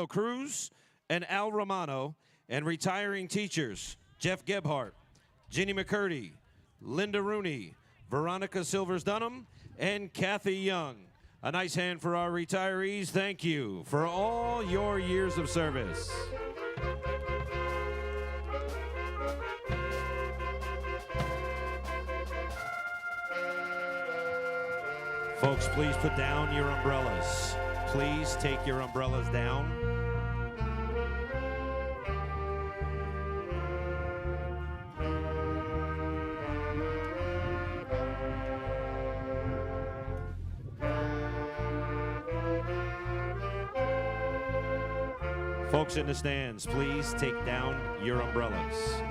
Cruz and Al Romano, and retiring teachers Jeff Gebhardt, Ginny McCurdy, Linda Rooney, Veronica Silvers-Dunham, and Kathy Young. A nice hand for our retirees. Thank you for all your years of service. Folks, please put down your umbrellas. Please take your umbrellas down. Folks in the stands, please take down your umbrellas.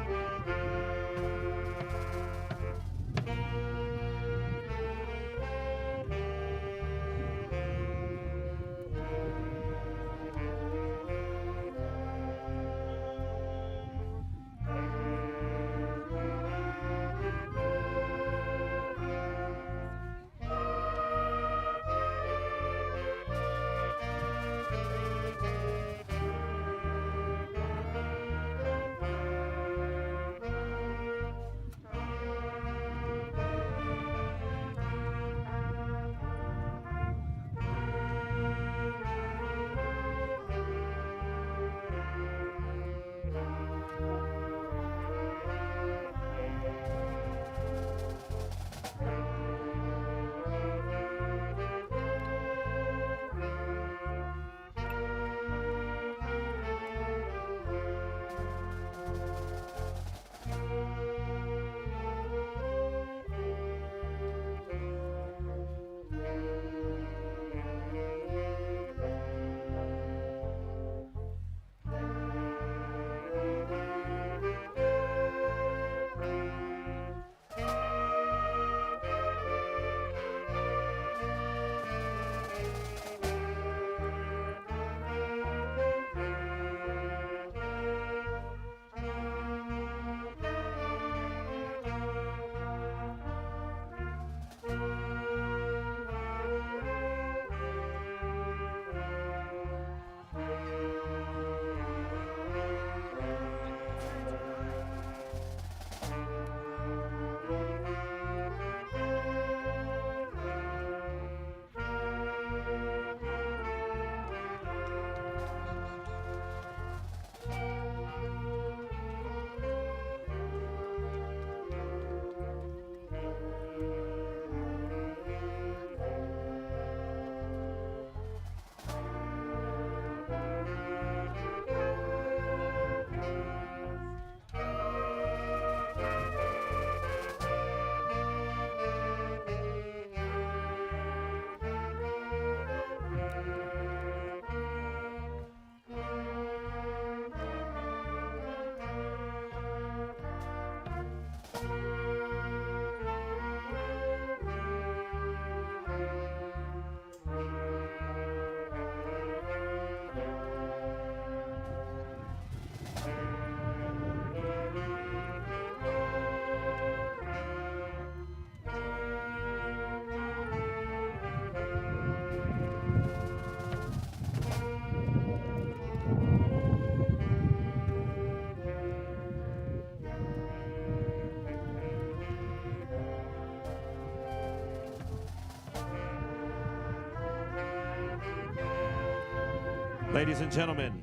Ladies and gentlemen,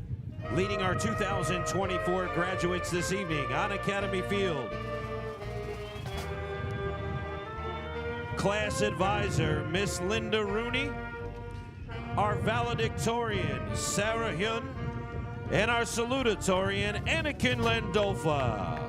leading our 2024 graduates this evening on Academy Field, class advisor, Miss Linda Rooney, our valedictorian, Sarah Hyun, and our salutatorian, Anakin Landolfa.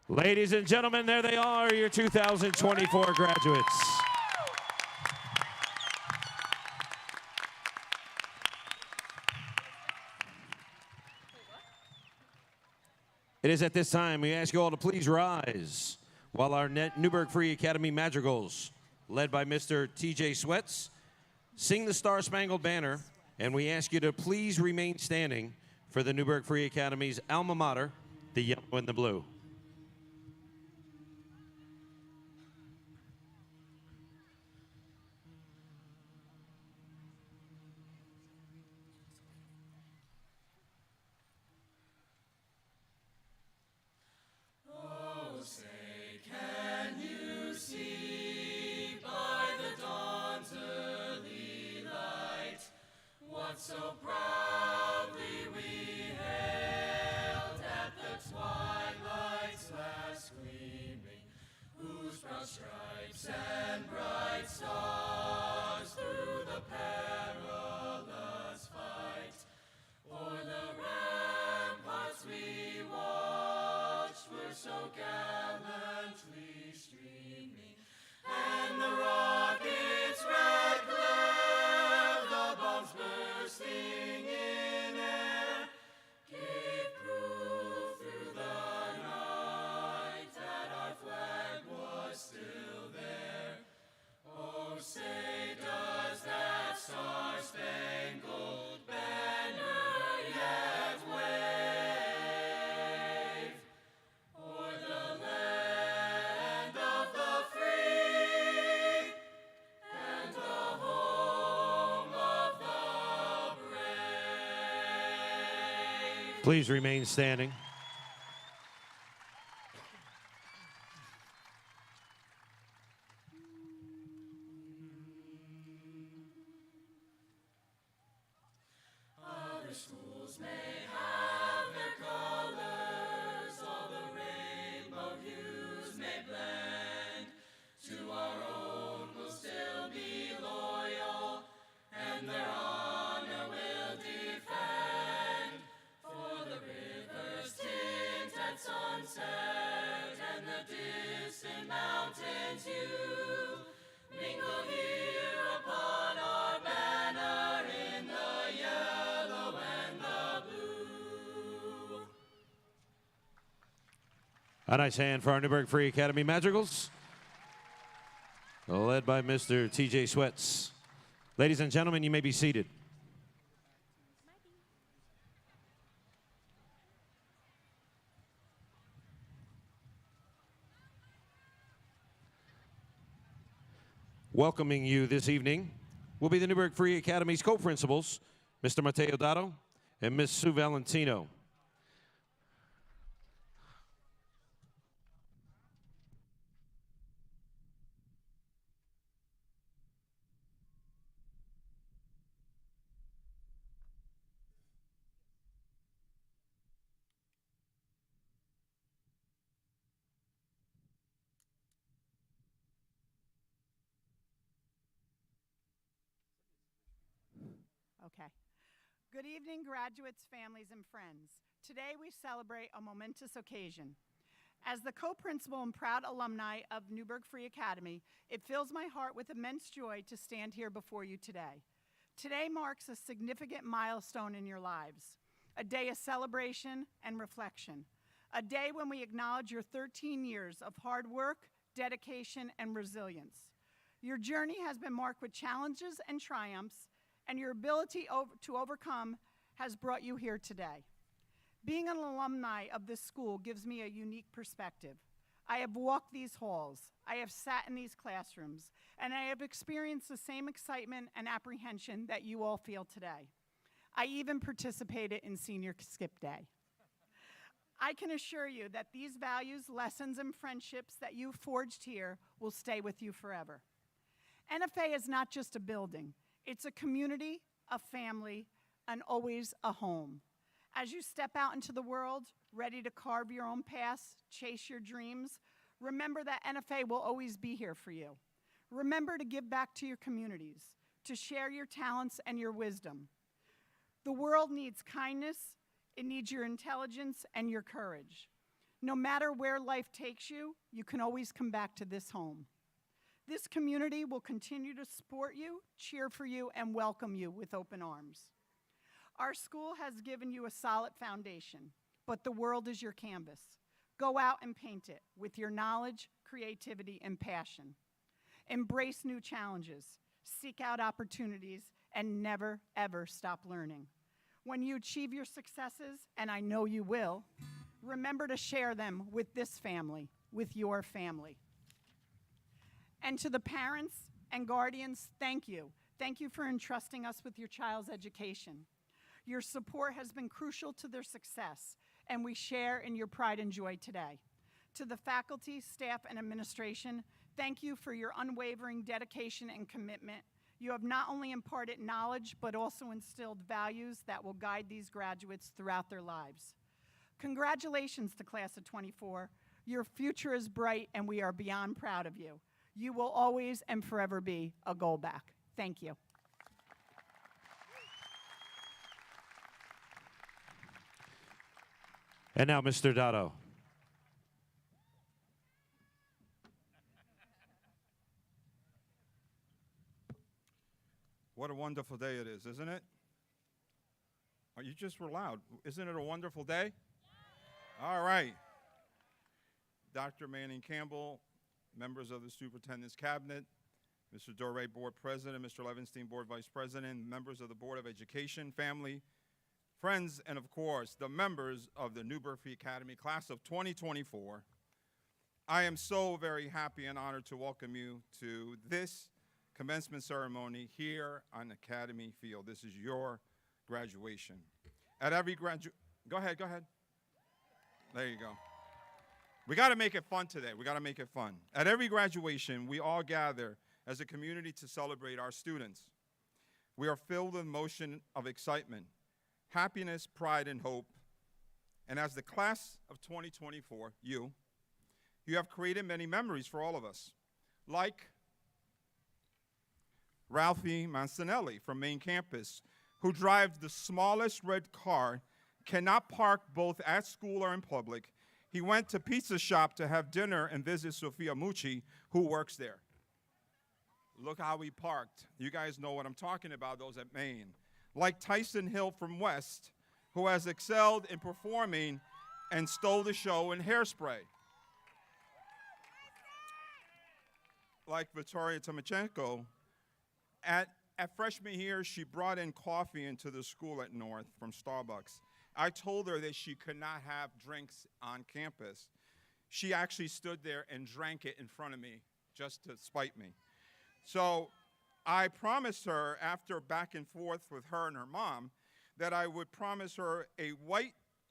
Ladies and gentlemen, there they are, your 2024 graduates. It is at this time we ask you all to please rise while our Newburgh Free Academy Madrigals, led by Mr. T.J. Sweats, sing the Star-Spangled Banner, and we ask you to please remain standing for the Newburgh Free Academy's alma mater, the yellow and the blue. So proudly we hailed at the twilight's last gleaming, whose broad stripes and bright stars through the perilous fight o'er the ramparts we watched were so gallantly streaming, and the rocket's red glare, the bombs bursting in air, gave proof through the night that our flag was still there. Oh, say does that star-spangled banner yet wave o'er the land of the free and the home of the brave. Please remain standing. Other schools may have their colors, all the rainbow hues may blend. To our own we'll still be loyal, and their honor will defend. For the river's tint at sunset and the distant mountains' hue mingle here A nice hand for our Newburgh Free Academy Madrigals, led by Mr. TJ Sweats. Ladies and gentlemen, you may be seated. Welcoming you this evening will be the Newburgh Free Academy's co-principals, Mr. Mateo Dotto and Ms. Sue Valentino. Okay. Good evening, graduates, families, and friends. Today we celebrate a momentous occasion. As the co-principal and proud alumni of Newburgh Free Academy, it fills my heart with immense joy to stand here before you today. Today marks a significant milestone in your lives, a day of celebration and reflection, a day when we acknowledge your 13 years of hard work, dedication, and resilience. Your journey has been marked with challenges and triumphs, and your ability to overcome has brought you here today. Being an alumni of this school gives me a unique perspective. I have walked these halls, I have sat in these classrooms, and I have experienced the same excitement and apprehension that you all feel today. I even participated in senior skip day. I can assure you that these values, lessons, and friendships that you've forged here will stay with you forever. NFA is not just a building. It's a community, a family, and always a home. As you step out into the world, ready to carve your own paths, chase your dreams, remember that NFA will always be here for you. Remember to give back to your communities, to share your talents and your wisdom. The world needs kindness, it needs your intelligence and your courage. No matter where life takes you, you can always come back to this home. This community will continue to support you, cheer for you, and welcome you with open arms. Our school has given you a solid foundation, but the world is your canvas. Go out and paint it with your knowledge, creativity, and passion. Embrace new challenges, seek out opportunities, and never, ever stop learning. When you achieve your successes, and I know you will, remember to share them with this family, with your family. And to the parents and guardians, thank you. Thank you for entrusting us with your child's education. Your support has been crucial to their success, and we share in your pride and joy today. To the faculty, staff, and administration, thank you for your unwavering dedication and commitment. You have not only imparted knowledge, but also instilled values that will guide these graduates throughout their lives. Congratulations to Class of '24. Your future is bright, and we are beyond proud of you. You will always and forever be a goal back. Thank you. And now, Mr. Dotto. What a wonderful day it is, isn't it? Oh, you just were loud. Isn't it a wonderful day? All right. Dr. Manning Campbell, members of the Superintendent's Cabinet, Mr. Doré, Board President, Mr. Levenstein, Board Vice President, members of the Board of Education, family, friends, and of course, the members of the Newburgh Free Academy Class of 2024. I am so very happy and honored to welcome you to this commencement ceremony here on Academy Field. This is your graduation. At every go ahead. There you go. We got to make it fun today. We got to make it fun. At every graduation, we all gather as a community to celebrate our students. We are filled with emotion of excitement, happiness, pride, and hope. And as the class of 2024, you have created many memories for all of us, like Ralphie Mancinelli from main campus, who drives the smallest red car, cannot park both at school or in public. He went to Pizza Shop to have dinner and visit Sophia Mucci, who works there. Look how he parked. You guys know what I'm talking about, those at Maine. Like Tyson Hill from West, who has excelled in performing and stole the show in Hairspray. like Victoria Tomachenko, at freshman year, she brought in coffee into the school at North from Starbucks. I told her that she could not have drinks on campus. She actually stood there and drank it in front of me just to spite me. So I promised her, after back and forth with her and her mom, that I would promise her a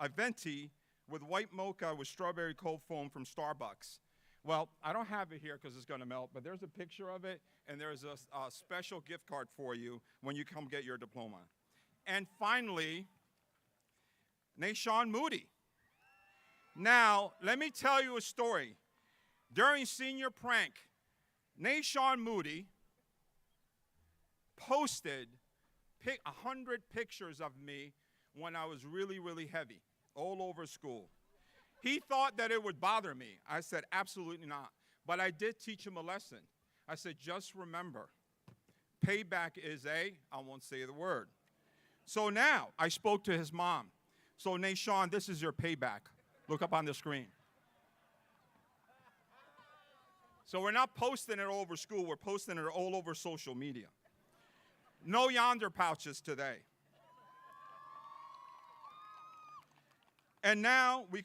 venti with white mocha with strawberry cold foam from Starbucks. Well, I don't have it here because it's going to melt, but there's a picture of it, and there's a special gift card for you when you come get your diploma. And finally, Nashawn Moody. Now, let me tell you a story. During senior prank, Nashawn Moody posted 100 pictures of me when I was really, really heavy, all over school. He thought that it would bother me. I said, absolutely not. But I did teach him a lesson. I said, just remember, payback is I won't say the word. So now I spoke to his mom. So Nashawn, this is your payback. Look up on the screen. So we're not posting it all over school. We're posting it all over social media. No yonder pouches today. And now we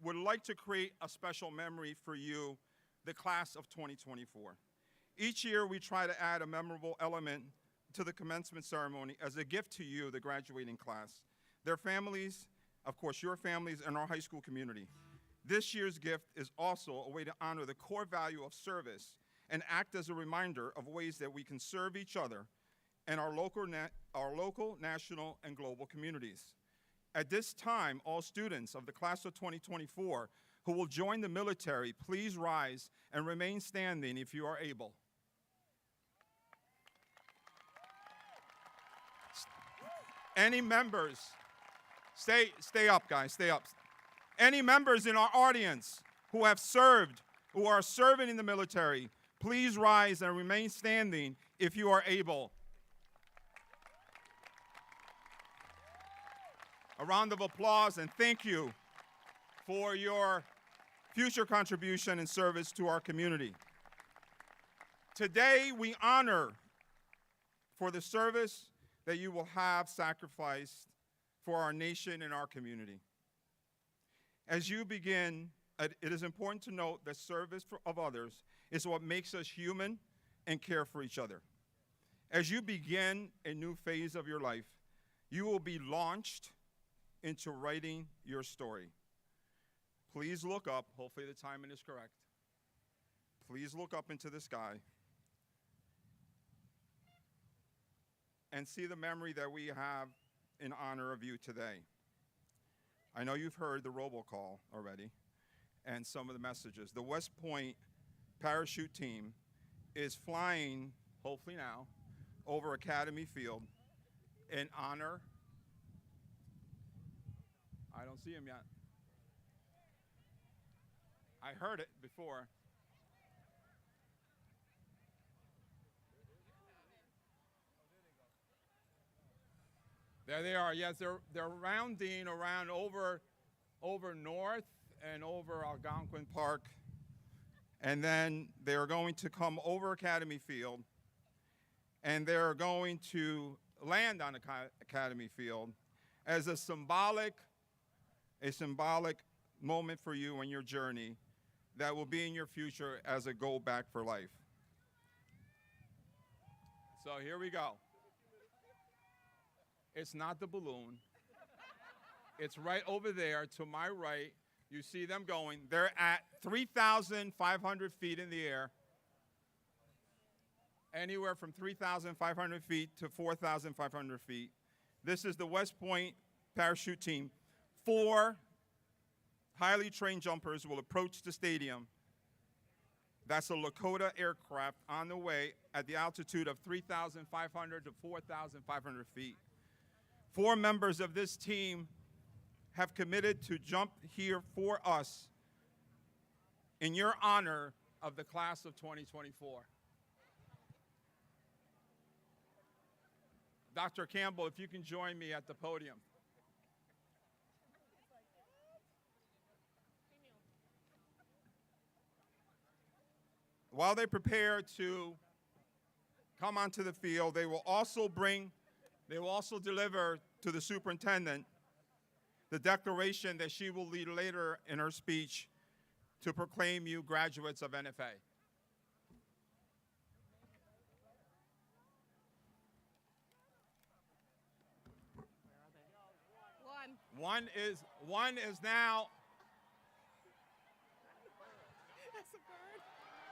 would like to create a special memory for you, the class of 2024. Each year we try to add a memorable element to the commencement ceremony as a gift to you, the graduating class, their families, of course, your families, and our high school community. This year's gift is also a way to honor the core value of service and act as a reminder of ways that we can serve each other and our local, national, and global communities. At this time, all students of the class of 2024 who will join the military, please rise and remain standing if you are able. Any members, stay up, guys, stay up. Any members in our audience who have served, who are serving in the military, please rise and remain standing if you are able. A round of applause and thank you for your future contribution and service to our community. Today we honor for the service that you will have sacrificed for our nation and our community. As you begin, it is important to note that service of others is what makes us human and care for each other. As you begin a new phase of your life, you will be launched into writing your story. Please look up, hopefully the timing is correct. Please look up into the sky and see the memory that we have in honor of you today. I know you've heard the robocall already and some of the messages. The West Point parachute team is flying, hopefully now, over Academy Field in honor. I don't see him yet. I heard it before. There they are. Yes, they're rounding around over North and over Algonquin Park. And then they're going to come over Academy Field. And they're going to land on Academy Field as a symbolic moment for you in your journey that will be in your future as a go back for life. So here we go. It's not the balloon. It's right over there to my right. You see them going. They're at 3,500 feet in the air. Anywhere from 3,500 feet to 4,500 feet. This is the West Point parachute team. 4 highly trained jumpers will approach the stadium. That's a Lakota aircraft on the way at the altitude of 3,500 to 4,500 feet. 4 members of this team have committed to jump here for us in your honor of the class of 2024. Dr. Campbell, if you can join me at the podium. while they prepare to come onto the field, they will also deliver to the superintendent the declaration that she will lead later in her speech to proclaim you graduates of NFA. One is now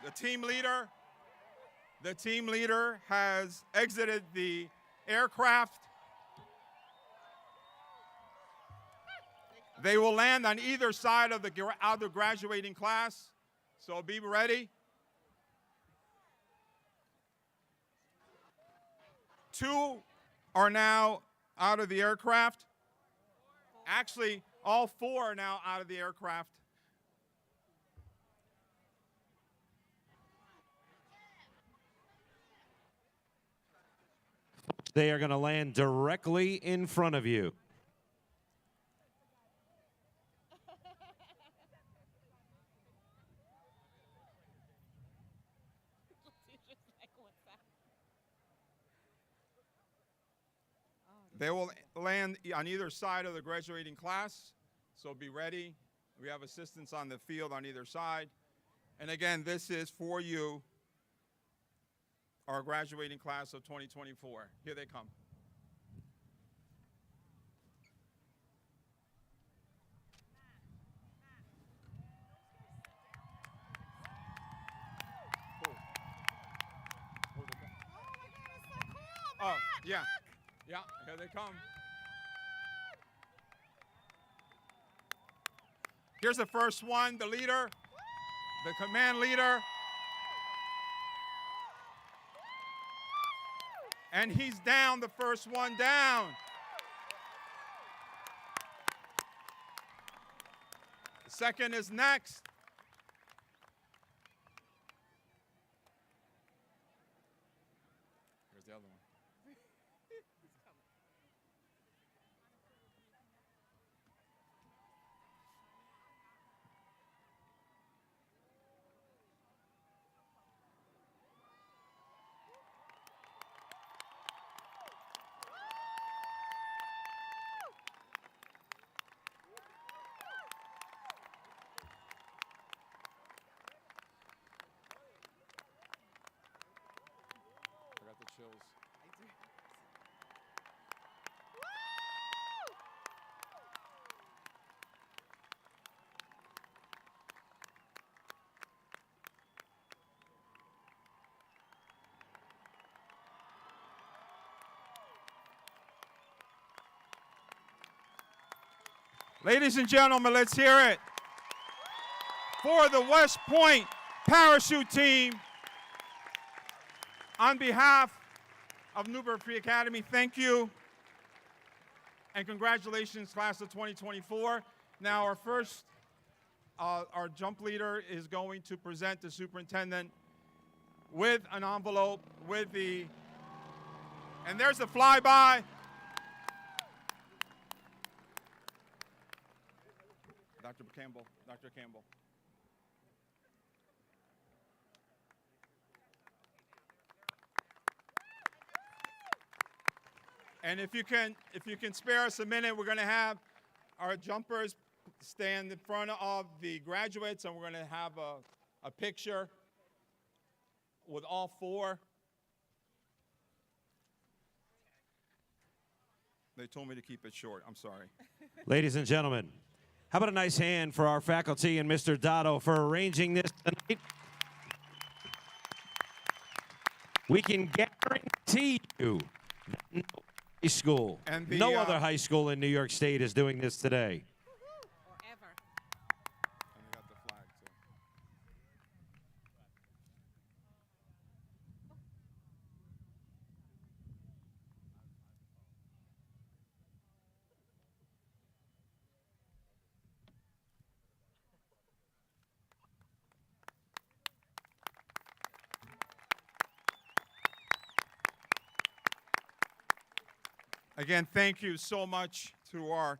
the team leader. The team leader has exited the aircraft. They will land on either side of the graduating class, so be ready. 2 are now out of the aircraft. Actually, all 4 are now out of the aircraft. They are going to land directly in front of you. They will land on either side of the graduating class, so be ready. We have assistants on the field on either side. And again, this is for you, our graduating class of 2024. Here they come. Oh, yeah. Yeah, here they come. Here's the first one, the leader, the command leader. And he's down, the first one down. The second is next. Here's the other one. I got the chills. Ladies and gentlemen, let's hear it for the West Point parachute team. On behalf of Newburgh Free Academy, thank you and congratulations, class of 2024. Now our first, our jump leader is going to present the superintendent with an envelope with the, and there's the flyby. Dr. Campbell, Dr. Campbell. And if you can spare us a minute, we're going to have our jumpers stand in front of the graduates, and we're going to have a picture with all 4. They told me to keep it short. I'm sorry. Ladies and gentlemen, how about a nice hand for our faculty and Mr. Dotto for arranging this tonight? We can guarantee you that no high school, And no other high school in New York State is doing this today. Or ever. And we got the flag, too. Again, thank you so much to our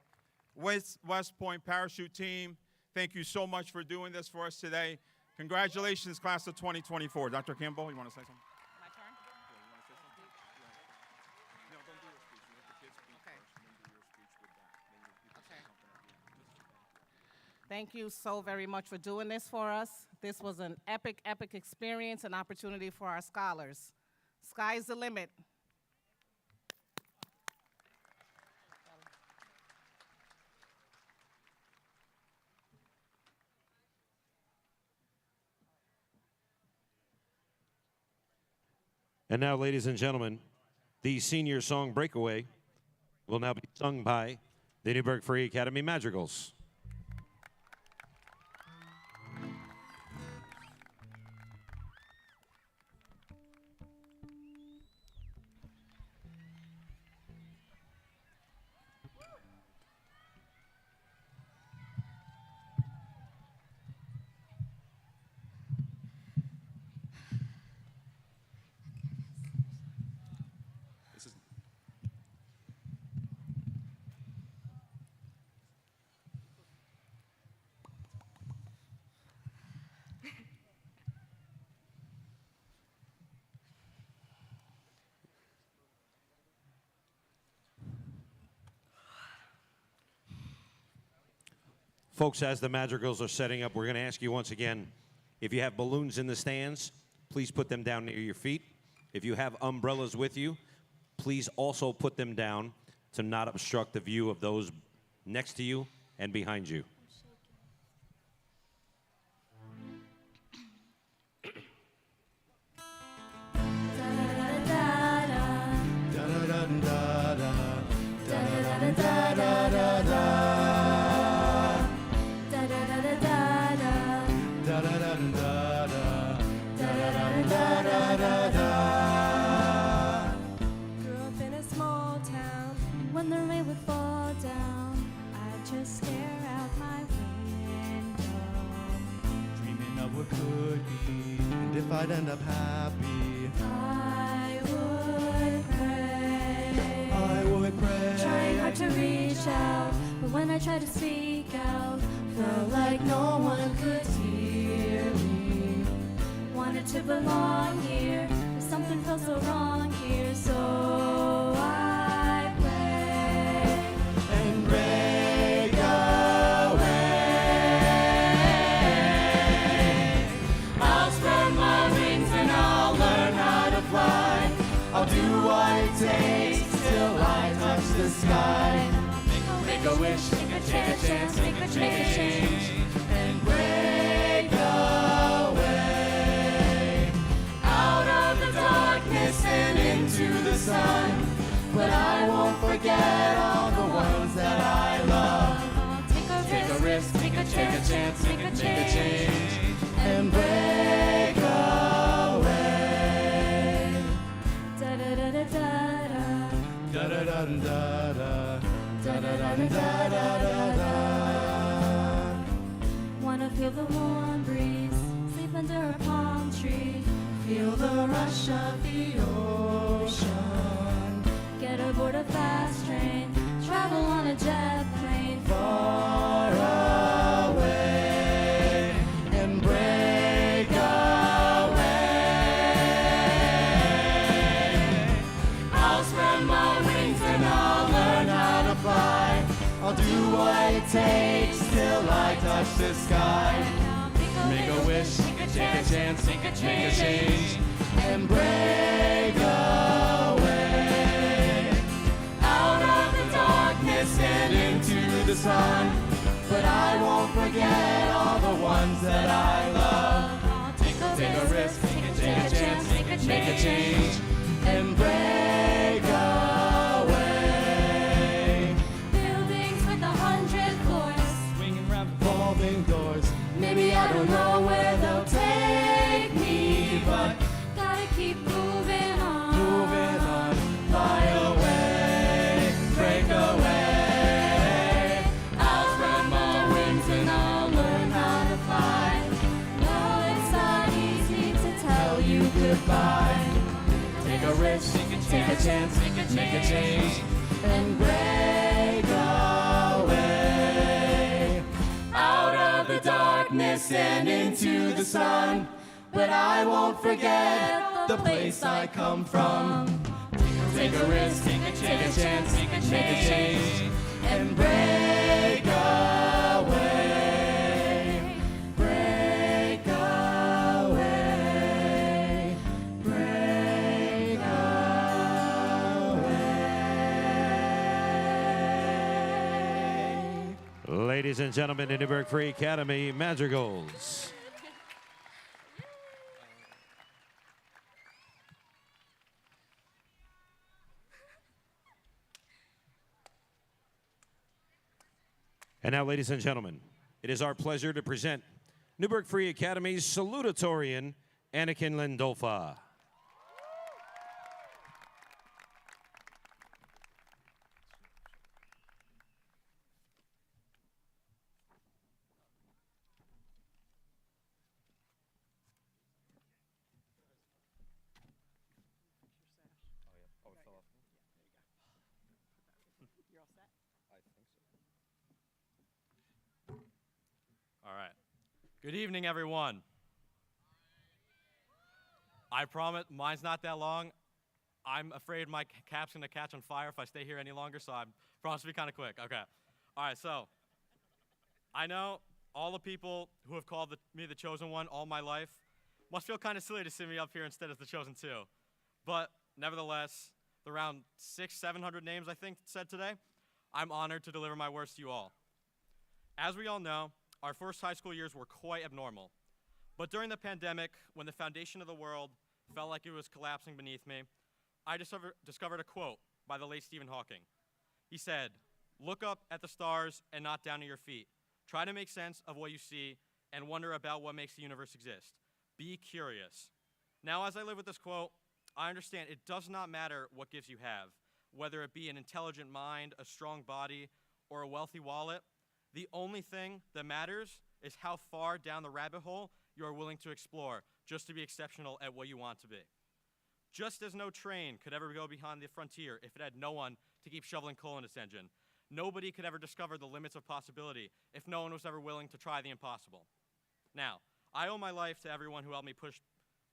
West Point parachute team. Thank you so much for doing this for us today. Congratulations, class of 2024. Dr. Campbell, you want to say something? My turn? Yeah, you want to say something? No, don't do your speech. Let the kids speak Okay. first, and then do your speech with that. Then you can say Okay. something at the end. Thank you so very much for doing this for us. This was an epic, epic experience and opportunity for our scholars. Sky's the limit. And now, ladies and gentlemen, the senior song Breakaway will now be sung by the Newburgh Free Academy Madrigals. Folks, as the Madrigals are setting up, we're going to ask you once again, if you have balloons in the stands, please put them down near your feet. If you have umbrellas with you, please also put them down to not obstruct the view of those next to you and behind you. Grew up in a small town. When the rain would fall down, I'd just stare out my window. Dreaming of what could be, and if I'd end up happy, I would pray. I would pray. Trying hard to reach out, but when I tried to speak out, felt like no one could hear me. Wanted to belong here, but something felt so wrong here, so I pray and break away. I'll spread my wings and I'll learn how to fly. I'll do what it takes till I touch the sky. Make a wish, take a chance, make a change. And break away. out of the darkness and into the sun. But I won't forget all the ones that I love. Take a risk, take a chance, make a change. And break away. Da da da da da da. Da da da da da. Da da da da da da. Wanna feel the warm breeze, sleep under a palm tree, feel the rush of the ocean. Get aboard a fast train, travel on a jet plane Far away and break away. I'll spread my wings and I'll learn how to fly. I'll do what it takes till I touch the sky. Make a wish, take a chance, make a change, and break away. Out of the darkness and into the sun. But I won't forget all the ones that I love. Take a risk, take a chance, make a change. And break away. Buildings with 100 floors, Swinging round revolving doors. maybe I don't know where they'll take me, but gotta keep moving on. Moving on, fly away, break away. I'll spread my wings and I'll learn how to fly. No, it's not easy to tell you goodbye. Take a risk, take a chance, make a change, and break away. Out of the darkness extend into the sun. But I won't forget the place I come from. Take a risk, take a chance, make a change, and break away, break away, break away. Ladies and gentlemen, the Newburgh Free Academy Madrigals. And now, ladies and gentlemen, it is our pleasure to present Newburgh Free Academy's salutatorian, Anakin Lindolfa. All right. Good evening, everyone. I promise mine's not that long. I'm afraid my cap's going to catch on fire if I stay here any longer, so I promise to be kind of quick. Okay. All right, so I know all the people who have called me the chosen one all my life must feel kind of silly to see me up here instead of the chosen two. But nevertheless, the around 600-700 names I think said today, I'm honored to deliver my words to you all. As we all know, our first high school years were quite abnormal. But during the pandemic, when the foundation of the world felt like it was collapsing beneath me, I discovered a quote by the late Stephen Hawking. He said, "Look up at the stars and not down at your feet. Try to make sense of what you see and wonder about what makes the universe exist. Be curious." Now, as I live with this quote, I understand it does not matter what gifts you have, whether it be an intelligent mind, a strong body, or a wealthy wallet. The only thing that matters is how far down the rabbit hole you are willing to explore just to be exceptional at what you want to be. Just as no train could ever go beyond the frontier if it had no one to keep shoveling coal in its engine, nobody could ever discover the limits of possibility if no one was ever willing to try the impossible. Now, I owe my life to everyone who helped me push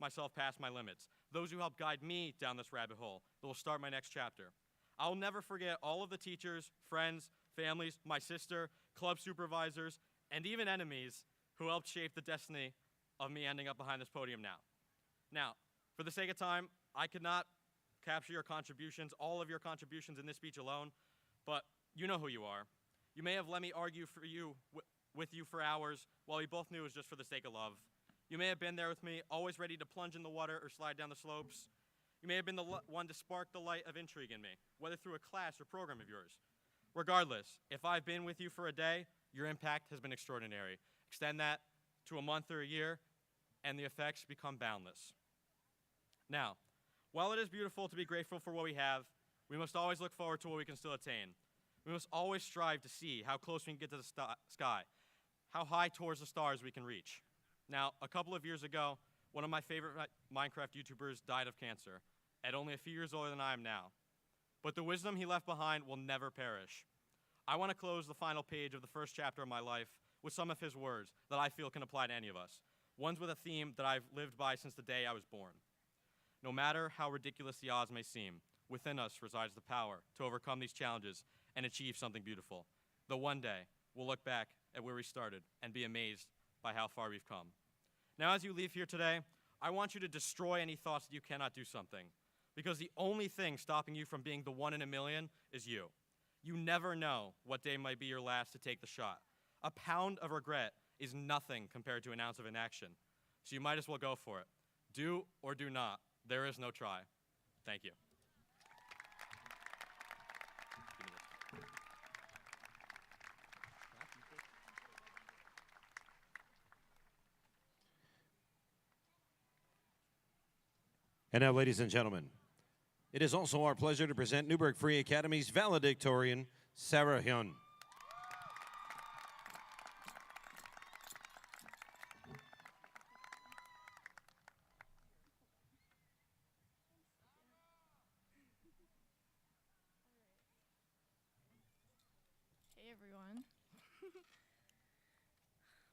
myself past my limits, those who helped guide me down this rabbit hole that will start my next chapter. I will never forget all of the teachers, friends, families, my sister, club supervisors, and even enemies who helped shape the destiny of me ending up behind this podium now. Now, for the sake of time, I could not capture your contributions, all of your contributions in this speech alone, but you know who you are. You may have let me argue with you for hours while we both knew it was just for the sake of love. You may have been there with me, always ready to plunge in the water or slide down the slopes. You may have been the one to spark the light of intrigue in me, whether through a class or program of yours. Regardless, if I've been with you for a day, your impact has been extraordinary. Extend that to a month or a year, and the effects become boundless. Now, while it is beautiful to be grateful for what we have, we must always look forward to what we can still attain. We must always strive to see how close we can get to the sky, how high towards the stars we can reach. Now, a couple of years ago, one of my favorite Minecraft YouTubers died of cancer, at only a few years older than I am now. But the wisdom he left behind will never perish. I want to close the final page of the first chapter of my life with some of his words that I feel can apply to any of us, ones with a theme that I've lived by since the day I was born. No matter how ridiculous the odds may seem, within us resides the power to overcome these challenges and achieve something beautiful. Though one day, we'll look back at where we started and be amazed by how far we've come. Now, as you leave here today, I want you to destroy any thoughts that you cannot do something, because the only thing stopping you from being the one in a million is you. You never know what day might be your last to take the shot. A pound of regret is nothing compared to an ounce of inaction, so you might as well go for it. Do or do not. There is no try. Thank you. And now, ladies and gentlemen, it is also our pleasure to present Newburgh Free Academy's valedictorian, Sarah Hyun. Hey everyone.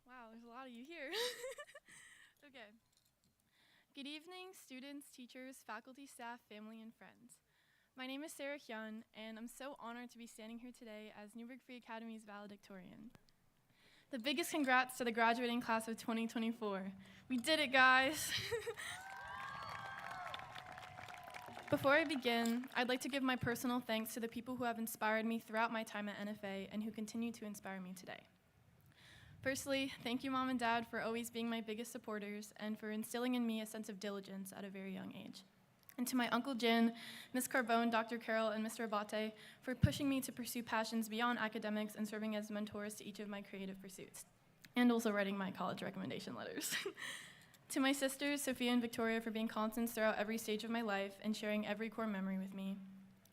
Wow, there's a lot of you here. Okay. Good evening, students, teachers, faculty, staff, family, and friends. My name is Sarah Hyun, and I'm so honored to be standing here today as Newburgh Free Academy's valedictorian. The biggest congrats to the graduating class of 2024. We did it, guys. Before I begin, I'd like to give my personal thanks to the people who have inspired me throughout my time at NFA and who continue to inspire me today. Firstly, thank you, Mom and Dad, for always being my biggest supporters and for instilling in me a sense of diligence at a very young age. And to my Uncle Jin, Ms. Carbone, Dr. Carroll, and Mr. Abate for pushing me to pursue passions beyond academics and serving as mentors to each of my creative pursuits, and also writing my college recommendation letters. To my sisters, Sophia and Victoria, for being constants throughout every stage of my life and sharing every core memory with me.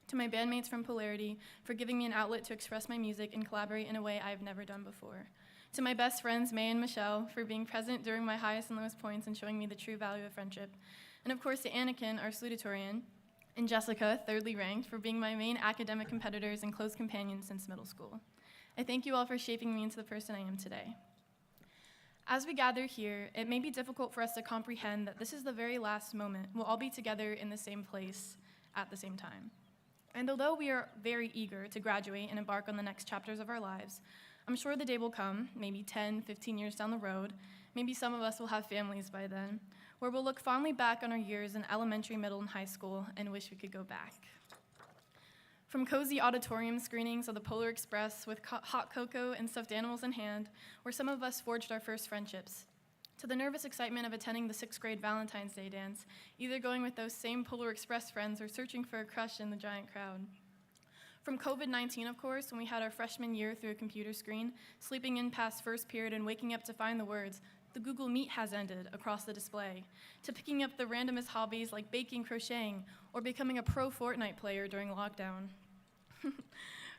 To my bandmates from Polarity, for giving me an outlet to express my music and collaborate in a way I've never done before. To my best friends, May and Michelle, for being present during my highest and lowest points and showing me the true value of friendship. And of course to Anakin, our salutatorian, and Jessica, thirdly ranked, for being my main academic competitors and close companions since middle school. I thank you all for shaping me into the person I am today. As we gather here, it may be difficult for us to comprehend that this is the very last moment we'll all be together in the same place at the same time. And although we are very eager to graduate and embark on the next chapters of our lives, I'm sure the day will come, maybe 10, 15 years down the road, maybe some of us will have families by then, where we'll look fondly back on our years in elementary, middle, and high school and wish we could go back. From cozy auditorium screenings of the Polar Express with hot cocoa and stuffed animals in hand, where some of us forged our first friendships, to the nervous excitement of attending the 6th grade Valentine's Day dance, either going with those same Polar Express friends or searching for a crush in the giant crowd. From COVID-19, of course, when we had our freshman year through a computer screen, sleeping in past first period and waking up to find the words, "The Google Meet has ended," across the display, to picking up the randomest hobbies like baking, crocheting, or becoming a pro Fortnite player during lockdown.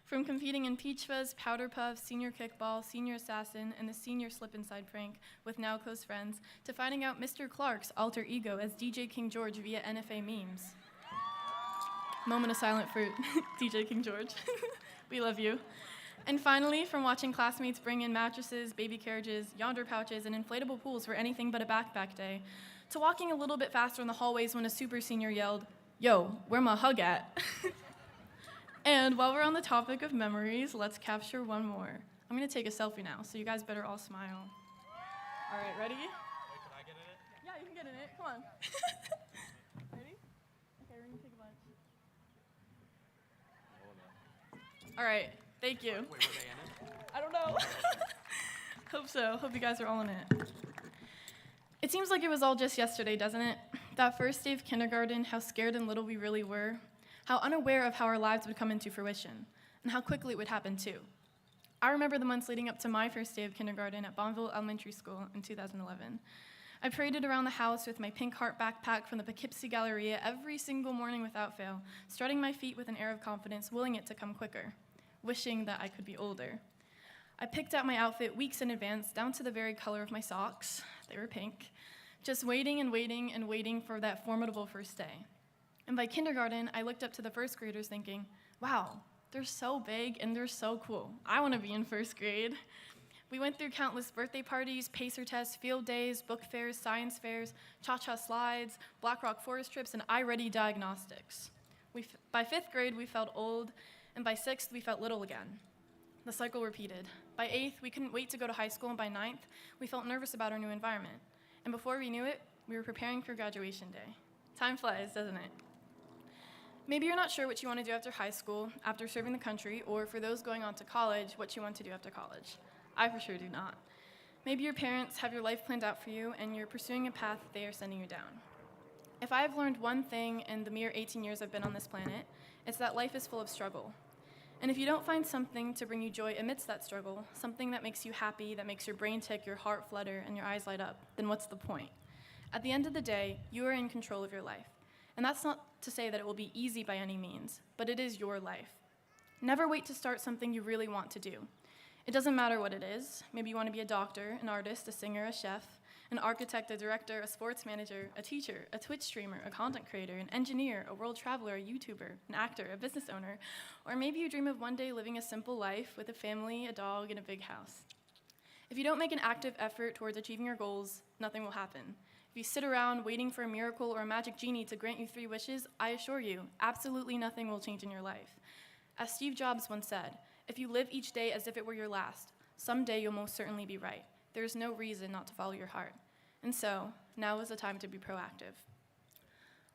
From competing in Peach Fuzz, Powder Puff, Senior Kickball, Senior Assassin, and the Senior Slip Inside prank with now close friends, to finding out Mr. Clark's alter ego as DJ King George via NFA memes. Moment of silence for DJ King George. We love you. And finally, from watching classmates bring in mattresses, baby carriages, yonder pouches, and inflatable pools for anything but a backpack day, to walking a little bit faster in the hallways when a super senior yelled, "Yo, where my hug at?" And while we're on the topic of memories, let's capture one more. I'm gonna take a selfie now, so you guys better all smile. All right, ready? Wait, can I get in it? Yeah, you can get in it, come on. Ready? Okay, we're gonna take a bunch. All right, thank you. Wait, were they in it? I don't know. Hope so. Hope you guys are all in it. It seems like it was all just yesterday, doesn't it? That first day of kindergarten, how scared and little we really were, how unaware of how our lives would come into fruition, and how quickly it would happen too. I remember the months leading up to my first day of kindergarten at Bonneville Elementary School in 2011. I paraded around the house with my pink heart backpack from the Poughkeepsie Galleria every single morning without fail, strutting my feet with an air of confidence, willing it to come quicker, wishing that I could be older. I picked out my outfit weeks in advance, down to the very color of my socks. They were pink. Just waiting and waiting and waiting for that formidable first day. And by kindergarten, I looked up to the first graders thinking, wow, they're so big and they're so cool. I want to be in first grade. We went through countless birthday parties, pacer tests, field days, book fairs, science fairs, cha-cha slides, Black Rock forest trips, and iReady diagnostics. By 5th grade, we felt old, and by 6th, we felt little again. The cycle repeated. By 8th, we couldn't wait to go to high school, and by 9th, we felt nervous about our new environment. And before we knew it, we were preparing for graduation day. Time flies, doesn't it? Maybe you're not sure what you want to do after high school, after serving the country, or for those going on to college, what you want to do after college. I for sure do not. Maybe your parents have your life planned out for you, and you're pursuing a path they are sending you down. If I've learned one thing in the mere 18 years I've been on this planet, it's that life is full of struggle. And if you don't find something to bring you joy amidst that struggle, something that makes you happy, that makes your brain tick, your heart flutter, and your eyes light up, then what's the point? At the end of the day, you are in control of your life. And that's not to say that it will be easy by any means, but it is your life. Never wait to start something you really want to do. It doesn't matter what it is. Maybe you want to be a doctor, an artist, a singer, a chef, an architect, a director, a sports manager, a teacher, a Twitch streamer, a content creator, an engineer, a world traveler, a YouTuber, an actor, a business owner, or maybe you dream of one day living a simple life with a family, a dog, and a big house. If you don't make an active effort towards achieving your goals, nothing will happen. If you sit around waiting for a miracle or a magic genie to grant you 3 wishes, I assure you, absolutely nothing will change in your life. As Steve Jobs once said, if you live each day as if it were your last, someday you'll most certainly be right. There is no reason not to follow your heart. And so, now is the time to be proactive.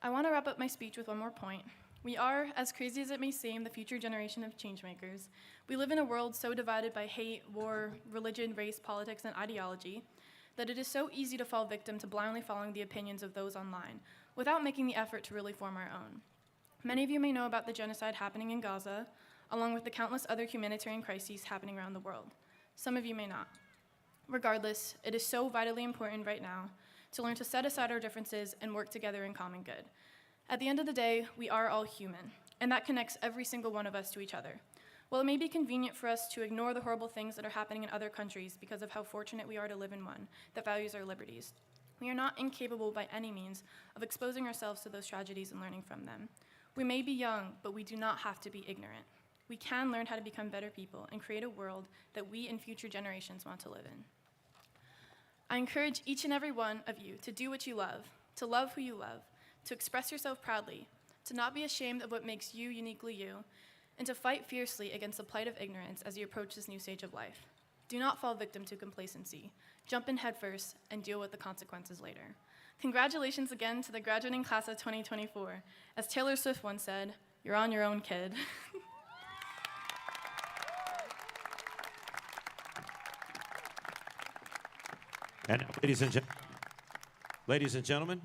I want to wrap up my speech with one more point. We are, as crazy as it may seem, the future generation of changemakers. We live in a world so divided by hate, war, religion, race, politics, and ideology that it is so easy to fall victim to blindly following the opinions of those online without making the effort to really form our own. Many of you may know about the genocide happening in Gaza, along with the countless other humanitarian crises happening around the world. Some of you may not. Regardless, it is so vitally important right now to learn to set aside our differences and work together in common good. At the end of the day, we are all human, and that connects every single one of us to each other. While it may be convenient for us to ignore the horrible things that are happening in other countries because of how fortunate we are to live in one that values our liberties, we are not incapable by any means of exposing ourselves to those tragedies and learning from them. We may be young, but we do not have to be ignorant. We can learn how to become better people and create a world that we and future generations want to live in. I encourage each and every one of you to do what you love, to love who you love, to express yourself proudly, to not be ashamed of what makes you uniquely you, and to fight fiercely against the plight of ignorance as you approach this new stage of life. Do not fall victim to complacency. Jump in headfirst and deal with the consequences later. Congratulations again to the graduating class of 2024. As Taylor Swift once said, "You're on your own, kid." And ladies and gentlemen,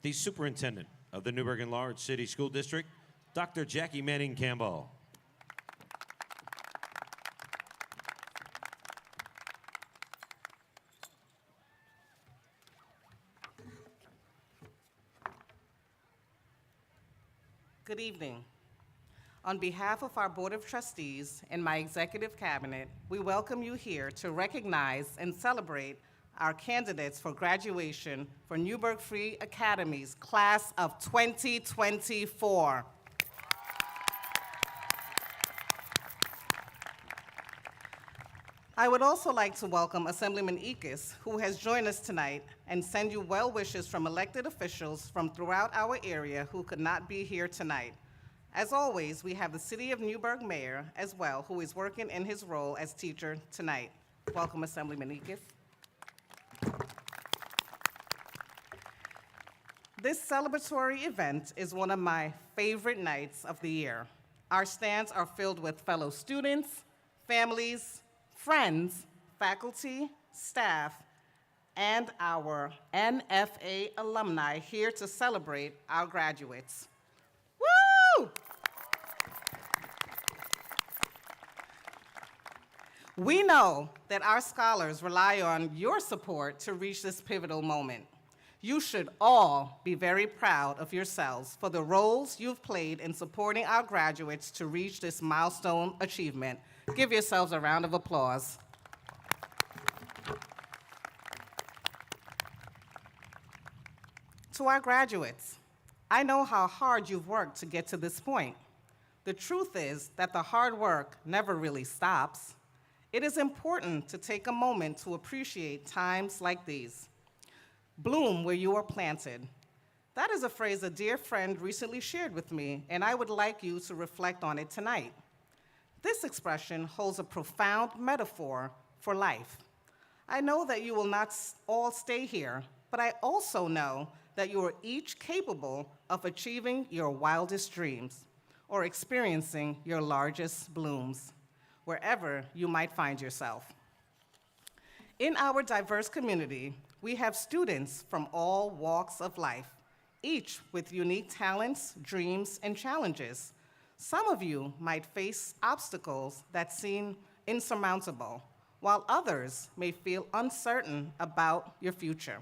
the superintendent of the Newburgh Enlarged City School District, Dr. Jackie Manning Campbell. Good evening. On behalf of our Board of Trustees and my executive cabinet, we welcome you here to recognize and celebrate our candidates for graduation for Newburgh Free Academy's class of 2024. I would also like to welcome Assemblyman Ekus, who has joined us tonight, and send you well wishes from elected officials from throughout our area who could not be here tonight. As always, we have the City of Newburgh Mayor as well, who is working in his role as teacher tonight. Welcome, Assemblyman Ekus. This celebratory event is one of my favorite nights of the year. Our stands are filled with fellow students, families, friends, faculty, staff, and our NFA alumni here to celebrate our graduates. Woo! We know that our scholars rely on your support to reach this pivotal moment. You should all be very proud of yourselves for the roles you've played in supporting our graduates to reach this milestone achievement. Give yourselves a round of applause. To our graduates, I know how hard you've worked to get to this point. The truth is that the hard work never really stops. It is important to take a moment to appreciate times like these. Bloom where you are planted. That is a phrase a dear friend recently shared with me, and I would like you to reflect on it tonight. This expression holds a profound metaphor for life. I know that you will not all stay here, but I also know that you are each capable of achieving your wildest dreams or experiencing your largest blooms, wherever you might find yourself. In our diverse community, we have students from all walks of life, each with unique talents, dreams, and challenges. Some of you might face obstacles that seem insurmountable, while others may feel uncertain about your future.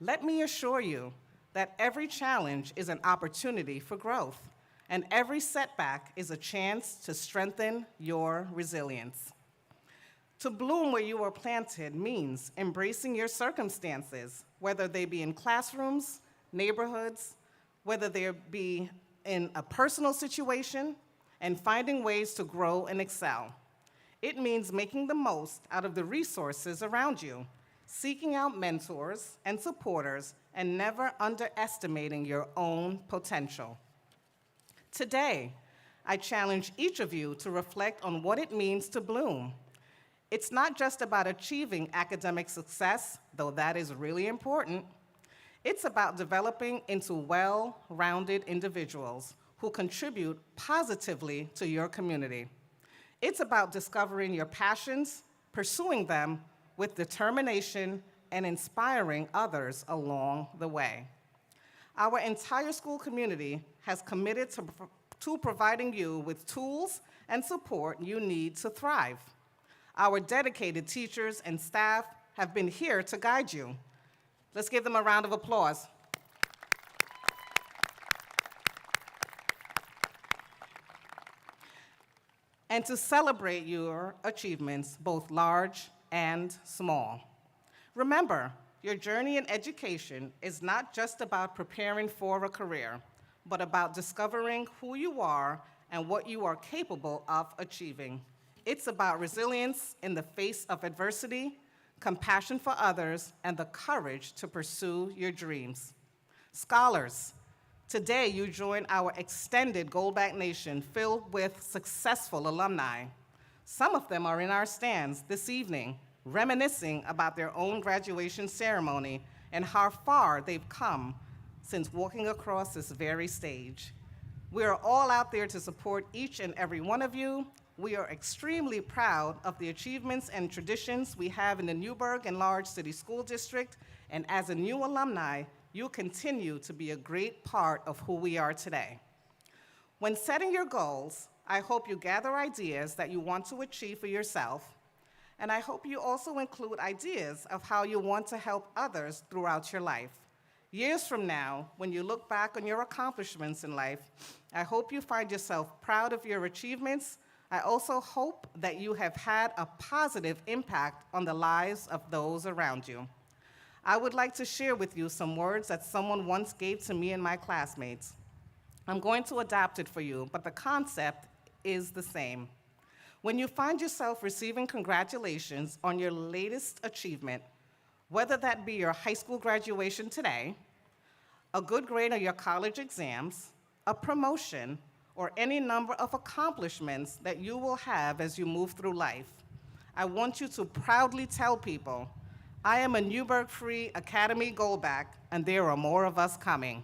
Let me assure you that every challenge is an opportunity for growth, and every setback is a chance to strengthen your resilience. To bloom where you are planted means embracing your circumstances, whether they be in classrooms, neighborhoods, whether they be in a personal situation, and finding ways to grow and excel. It means making the most out of the resources around you, seeking out mentors and supporters, and never underestimating your own potential. Today, I challenge each of you to reflect on what it means to bloom. It's not just about achieving academic success, though that is really important. It's about developing into well-rounded individuals who contribute positively to your community. It's about discovering your passions, pursuing them with determination, and inspiring others along the way. Our entire school community has committed to providing you with tools and support you need to thrive. Our dedicated teachers and staff have been here to guide you. Let's give them a round of applause. And to celebrate your achievements, both large and small. Remember, your journey in education is not just about preparing for a career, but about discovering who you are and what you are capable of achieving. It's about resilience in the face of adversity, compassion for others, and the courage to pursue your dreams. Scholars, today you join our extended Goldback Nation filled with successful alumni. Some of them are in our stands this evening, reminiscing about their own graduation ceremony and how far they've come since walking across this very stage. We are all out there to support each and every one of you. We are extremely proud of the achievements and traditions we have in the Newburgh Enlarged City School District, and as a new alumni, you continue to be a great part of who we are today. When setting your goals, I hope you gather ideas that you want to achieve for yourself, and I hope you also include ideas of how you want to help others throughout your life. Years from now, when you look back on your accomplishments in life, I hope you find yourself proud of your achievements. I also hope that you have had a positive impact on the lives of those around you. I would like to share with you some words that someone once gave to me and my classmates. I'm going to adapt it for you, but the concept is the same. When you find yourself receiving congratulations on your latest achievement, whether that be your high school graduation today, a good grade on your college exams, a promotion, or any number of accomplishments that you will have as you move through life, I want you to proudly tell people, I am a Newburgh Free Academy Goldback, and there are more of us coming.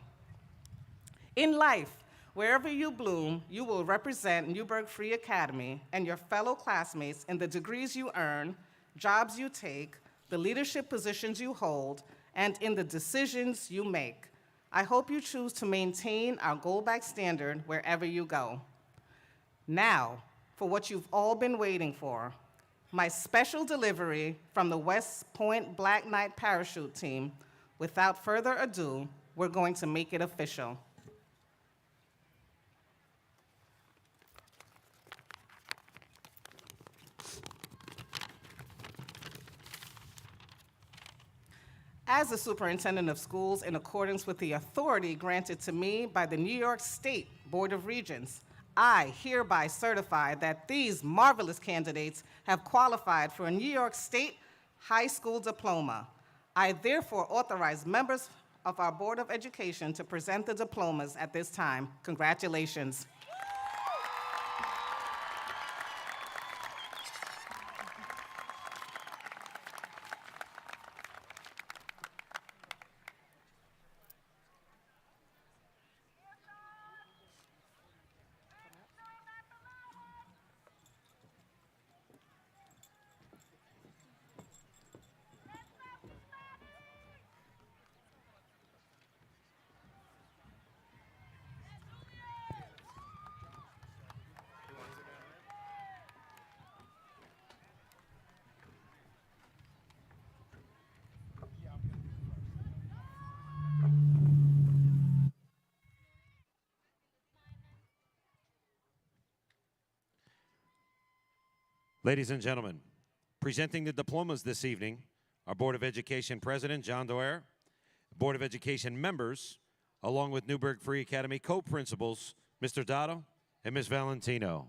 In life, wherever you bloom, you will represent Newburgh Free Academy and your fellow classmates in the degrees you earn, jobs you take, the leadership positions you hold, and in the decisions you make. I hope you choose to maintain our Goldback standard wherever you go. Now, for what you've all been waiting for, my special delivery from the West Point Black Knight Parachute Team. Without further ado, we're going to make it official. As the superintendent of schools, in accordance with the authority granted to me by the New York State Board of Regents, I hereby certify that these marvelous candidates have qualified for a New York State high school diploma. I therefore authorize members of our Board of Education to present the diplomas at this time. Congratulations. Ladies and gentlemen, presenting the diplomas this evening, our Board of Education President, John Doerr, Board of Education members, along with Newburgh Free Academy co-principals, Mr. Dotto and Ms. Valentino.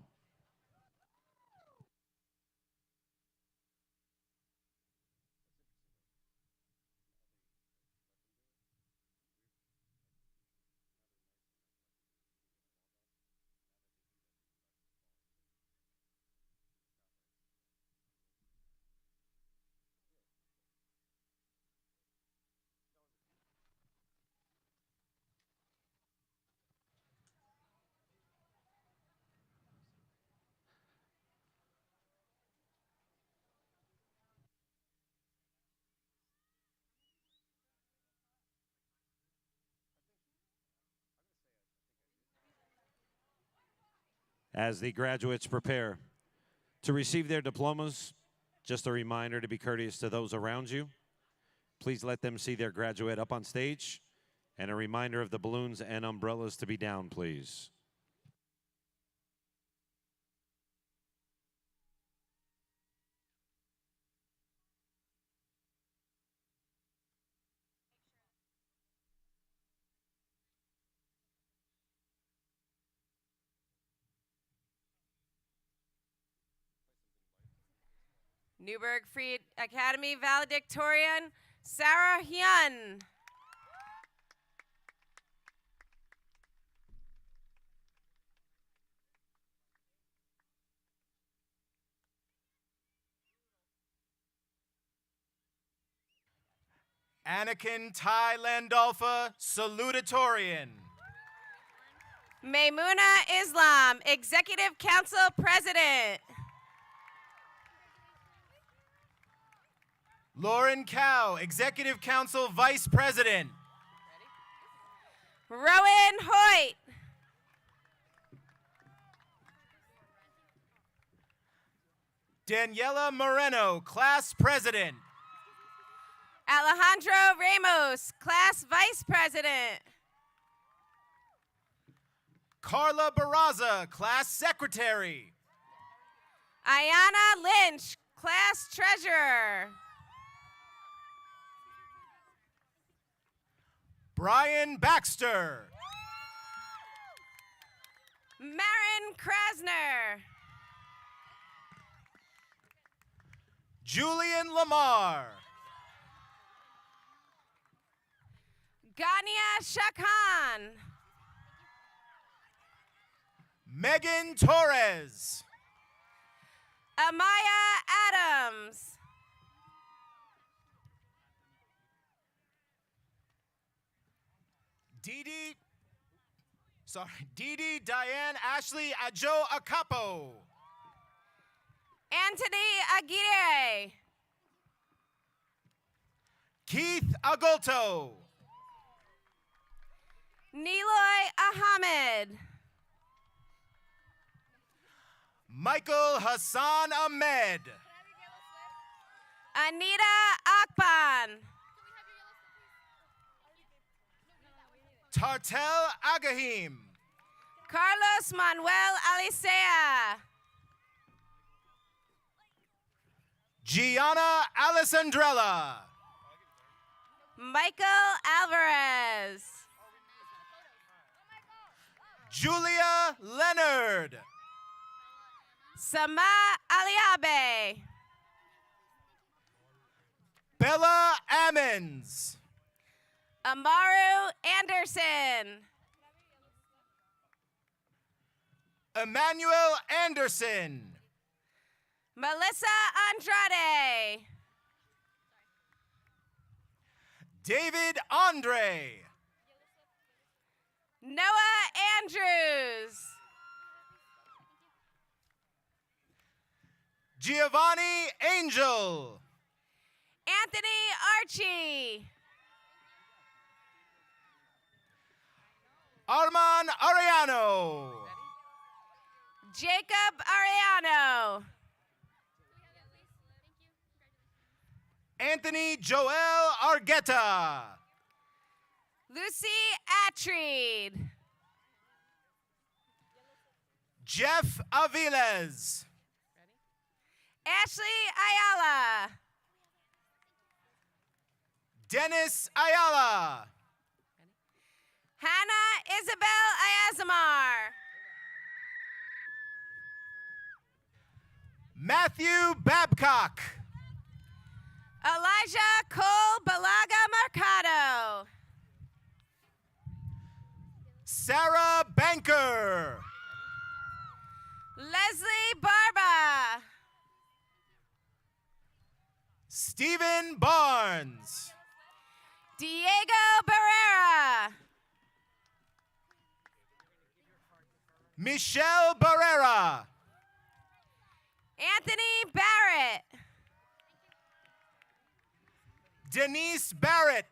As the graduates prepare to receive their diplomas, just a reminder to be courteous to those around you. Please let them see their graduate up on stage, and a reminder of the balloons and umbrellas to be down, please. Newburgh Free Academy valedictorian, Sarah Hyun. Anakin Ty Landolfa, salutatorian. Maymuna Islam, Executive Council President. Lauren Cow, Executive Council Vice President. Rowan Hoyt. Daniela Moreno, Class President. Alejandro Ramos, Class Vice President. Carla Barraza, Class Secretary. Ayana Lynch, Class Treasurer. Brian Baxter. Marin Krasner. Julian Lamar. Gania Shakan. Megan Torres. Amaya Adams. Didi Diane Ashley Ajo Akapo. Anthony Aguirre. Keith Agolto. Niloy Ahmed. Michael Hassan Ahmed. Anita Akpan. Tartel Agahim. Carlos Manuel Alicea. Gianna Alessandrella. Michael Alvarez. Julia Leonard. Sama Aliabe. Bella Ammons. Amaru Anderson. Emmanuel Anderson. Melissa Andrade. David Andre. Noah Andrews. Giovanni Angel. Anthony Archie. Arman Ariano. Jacob Ariano. Anthony Joel Argueta. Lucy Atreed. Jeff Aviles. Ashley Ayala. Dennis Ayala. Hannah Isabel Ayazamar. Matthew Babcock. Elijah Cole Balaga Mercado. Sarah Banker. Leslie Barba. Stephen Barnes. Diego Barrera. Michelle Barrera. Anthony Barrett. Denise Barrett.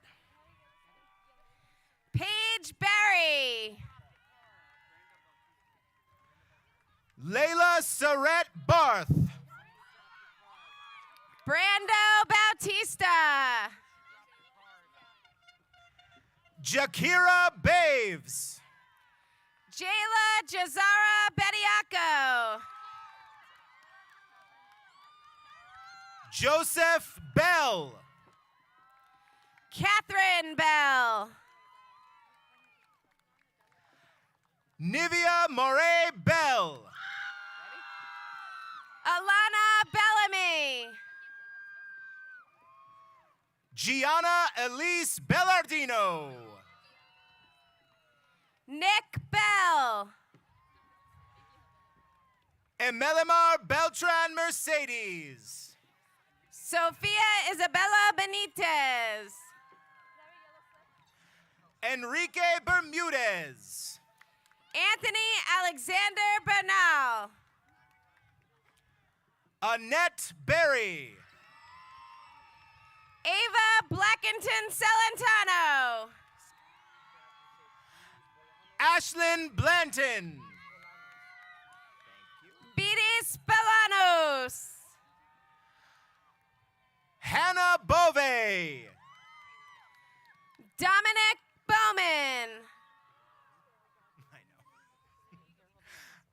Paige Barry. Layla Saret Barth. Brando Bautista. Jakira Baves. Jayla Jazara Bediaco. Joseph Bell. Catherine Bell. Nivea Moray Bell. Alana Bellamy. Gianna Elise Bellardino. Nick Bell. Emelimar Beltran Mercedes. Sofia Isabella Benitez. Enrique Bermudez. Anthony Alexander Bernal. Annette Berry. Ava Blackington Celentano. Ashlyn Blanton. Beatty Spelanos. Hannah Bove. Dominic Bowman.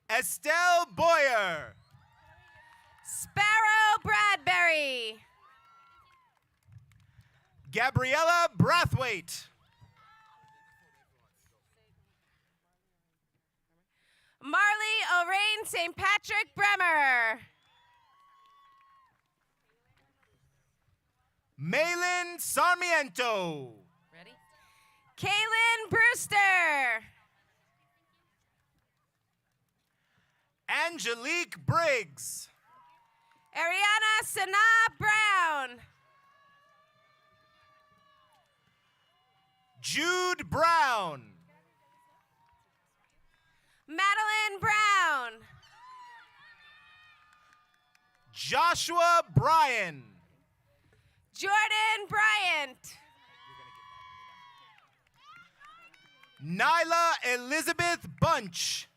Estelle Boyer. Sparrow Bradbury. Gabriella Brathwaite. Marley O'Rain St. Patrick Bremer. Maylin Sarmiento. Ready? Kaylin Brewster. Angelique Briggs. Ariana Sana Brown. Jude Brown. Madeline Brown. Joshua Bryan. Jordan Bryant. Nyla Elizabeth Bunch.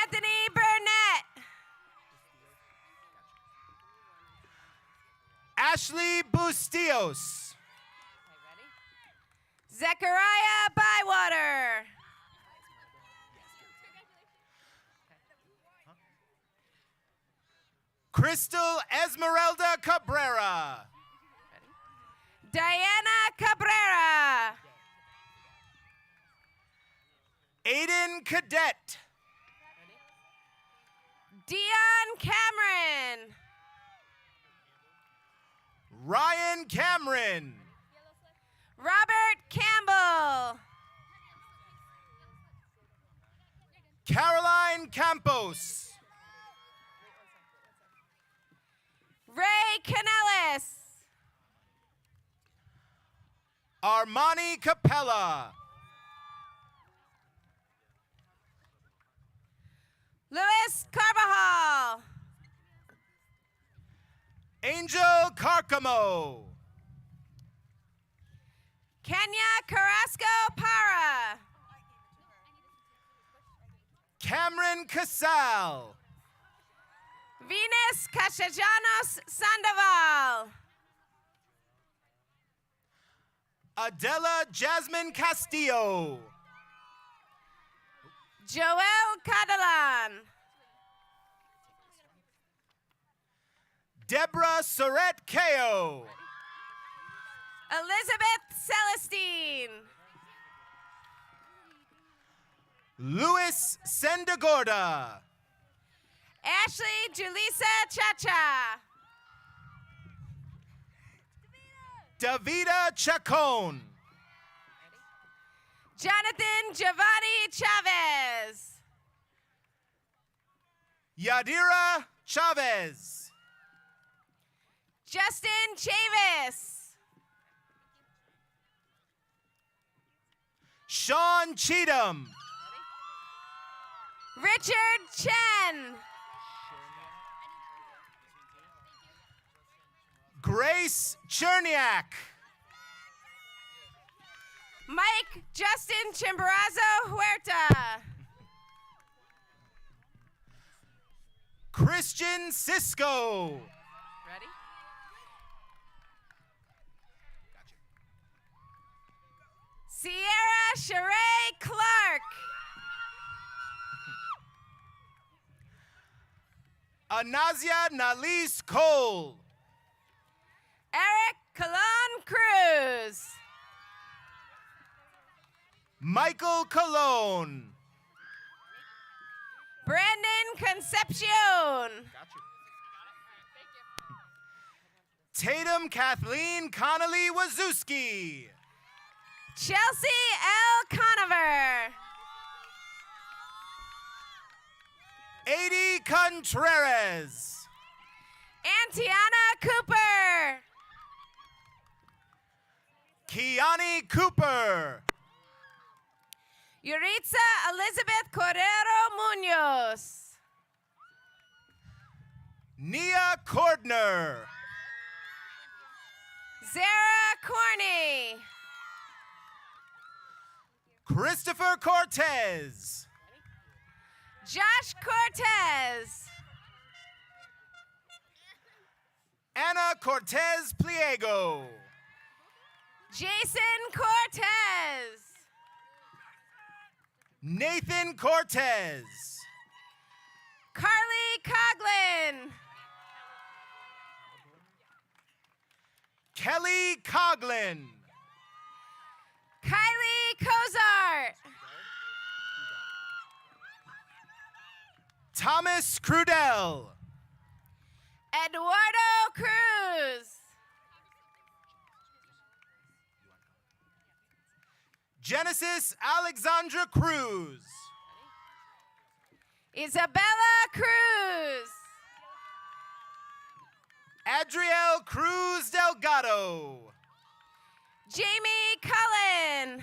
Anthony Burnett. Ashley Bustillos. Zechariah Bywater. Crystal Esmeralda Cabrera. Diana Cabrera. Aiden Cadet. Dion Cameron. Ryan Cameron. Robert Campbell. Caroline Campos. Ray Canellis. Armani Capella. Luis Carbajal. Angel Carcamo. Kenya Carrasco Para. Cameron Casal. Venus Castellanos Sandoval. Adela Jasmine Castillo. Joel Catalan. Deborah Surette Kao. Elizabeth Celestine. Luis Sendagorda. Ashley Julissa Chacha. Davida Chacon. Jonathan Giovanni Chavez. Yadira Chavez. Justin Chavis. Sean Cheatham. Richard Chen. Grace Cherniak. Mike Justin Chimborazo Huerta. Christian Cisco. Ready? Sierra Sheree Clark. Anazia Nalis Cole. Eric Colon Cruz. Michael Colon. Brandon Concepcion. Tatum Kathleen Connolly Wazowski. Chelsea L. Conover. Adi Contreras. Antiana Cooper. Kiani Cooper. Yuritza Elizabeth Cordero Munoz. Nia Cordner. Zara Corney. Christopher Cortez. Josh Cortez. Anna Cortez Pliego. Jason Cortez. Nathan Cortez. Carly Coughlin. Kelly Coughlin. Kylie Cozart. Thomas Crudell. Eduardo Cruz. Genesis Alexandra Cruz. Isabella Cruz. Adriel Cruz Delgado. Jamie Cullen.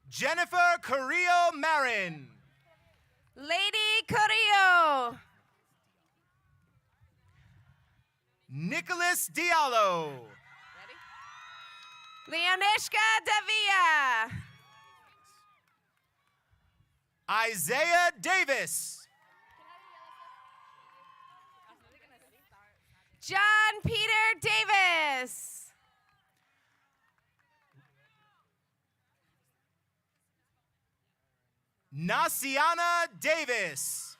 Jennifer Carrillo Marin. Lady Corillo. Nicholas Diallo. Leonishka Davia. Isaiah Davis. John Peter Davis. Nasiana Davis.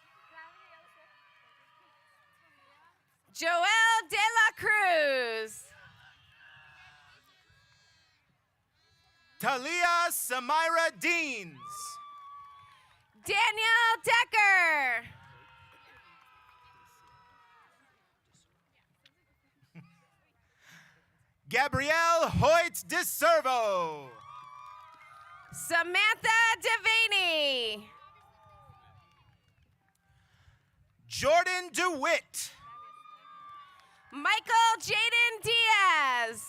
Joel De La Cruz. Talia Samira Deans. Daniel Decker. Gabrielle Hoyt DeServo. Samantha Devaney. Jordan DeWitt. Michael Jaden Diaz.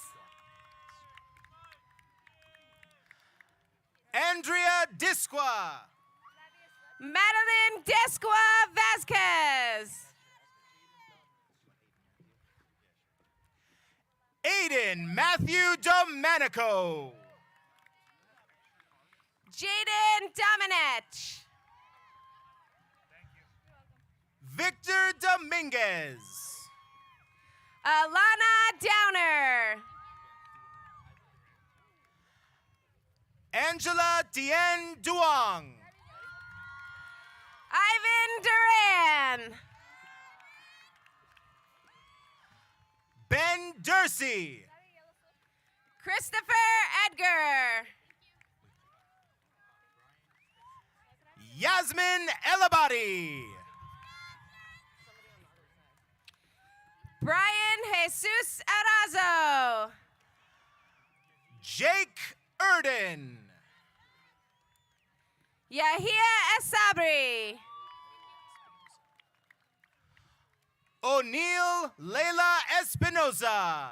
Andrea Disqua. Madeline Desqua Vasquez. Aiden Matthew Domenico. Jaden Domenech. Victor Dominguez. Alana Downer. Angela Tien Duong. Ivan Duran. Ben Dursey. Christopher Edgar. Yasmin Elabadi. Brian Jesus Arazo. Jake Erden. Yahia Esabri. O'Neill Leila Espinoza.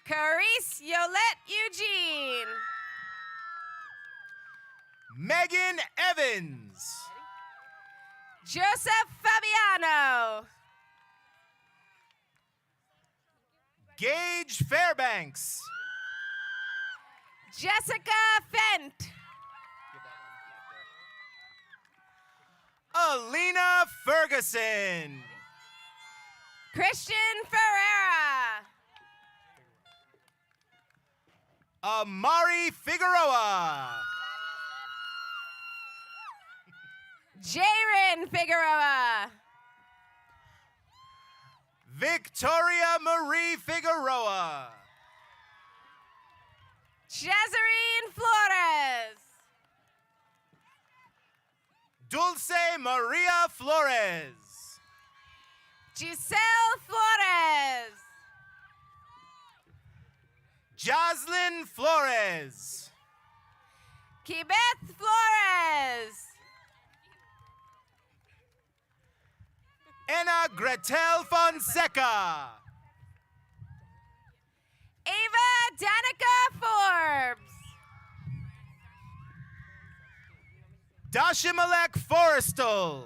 Carice Yolette Eugene. Megan Evans. Joseph Fabiano. Gage Fairbanks. Jessica Fent. Alina Ferguson. Christian Ferreira. Amari Figueroa. Jaren Figueroa. Victoria Marie Figueroa. Jezreen Flores. Dulce Maria Flores. Giselle Flores. Jocelyn Flores. Kibeth Flores. Anna Gretel Fonseca. Ava Danica Forbes. Dashimalek Forrestal.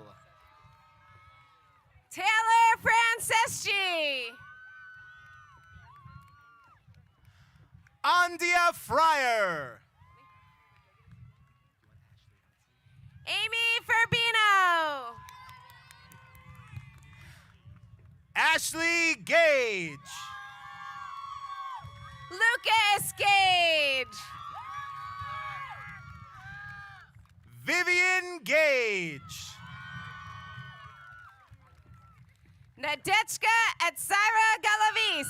Taylor Franceschi. Andia Fryer. Amy Furbino. Ashley Gage. Lucas Gage. Vivian Gage. Nadechka Etsira Galavis.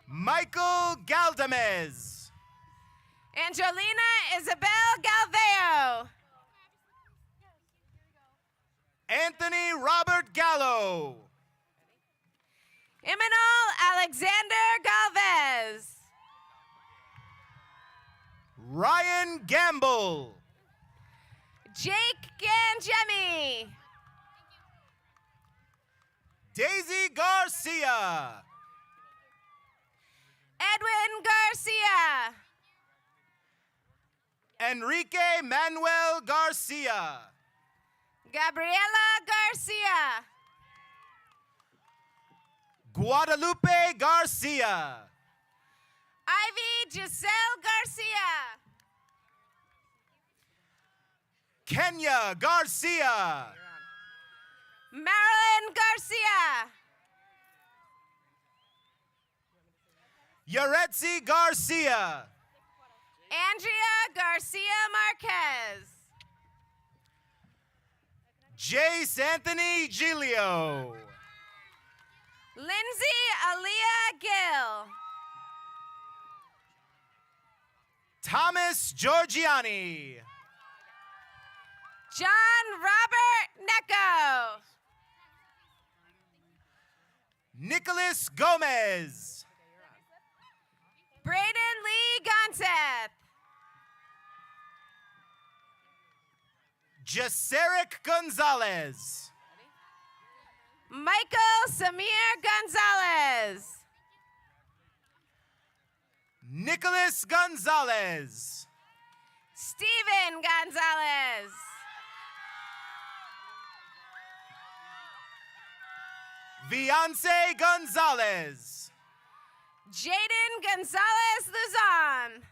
Michael Galdamez. Angelina Isabel Galveo. Anthony Robert Gallo. Imanol Alexander Galvez. Ryan Gamble. Jake Gangemi. Daisy Garcia. Edwin Garcia. Enrique Manuel Garcia. Gabriela Garcia. Guadalupe Garcia. Ivy Giselle Garcia. Kenya Garcia. Marilyn Garcia. Yaretsi Garcia. Andrea Garcia Marquez. Jace Anthony Giglio. Lindsay Aaliyah Gill. Thomas Giorgiani. John Robert Necco. Nicholas Gomez. Braden Lee Gonzeth. Jaceric Gonzalez. Michael Samir Gonzalez. Nicholas Gonzalez. Steven Gonzalez. Viance Gonzalez. Jaden Gonzalez Luzon.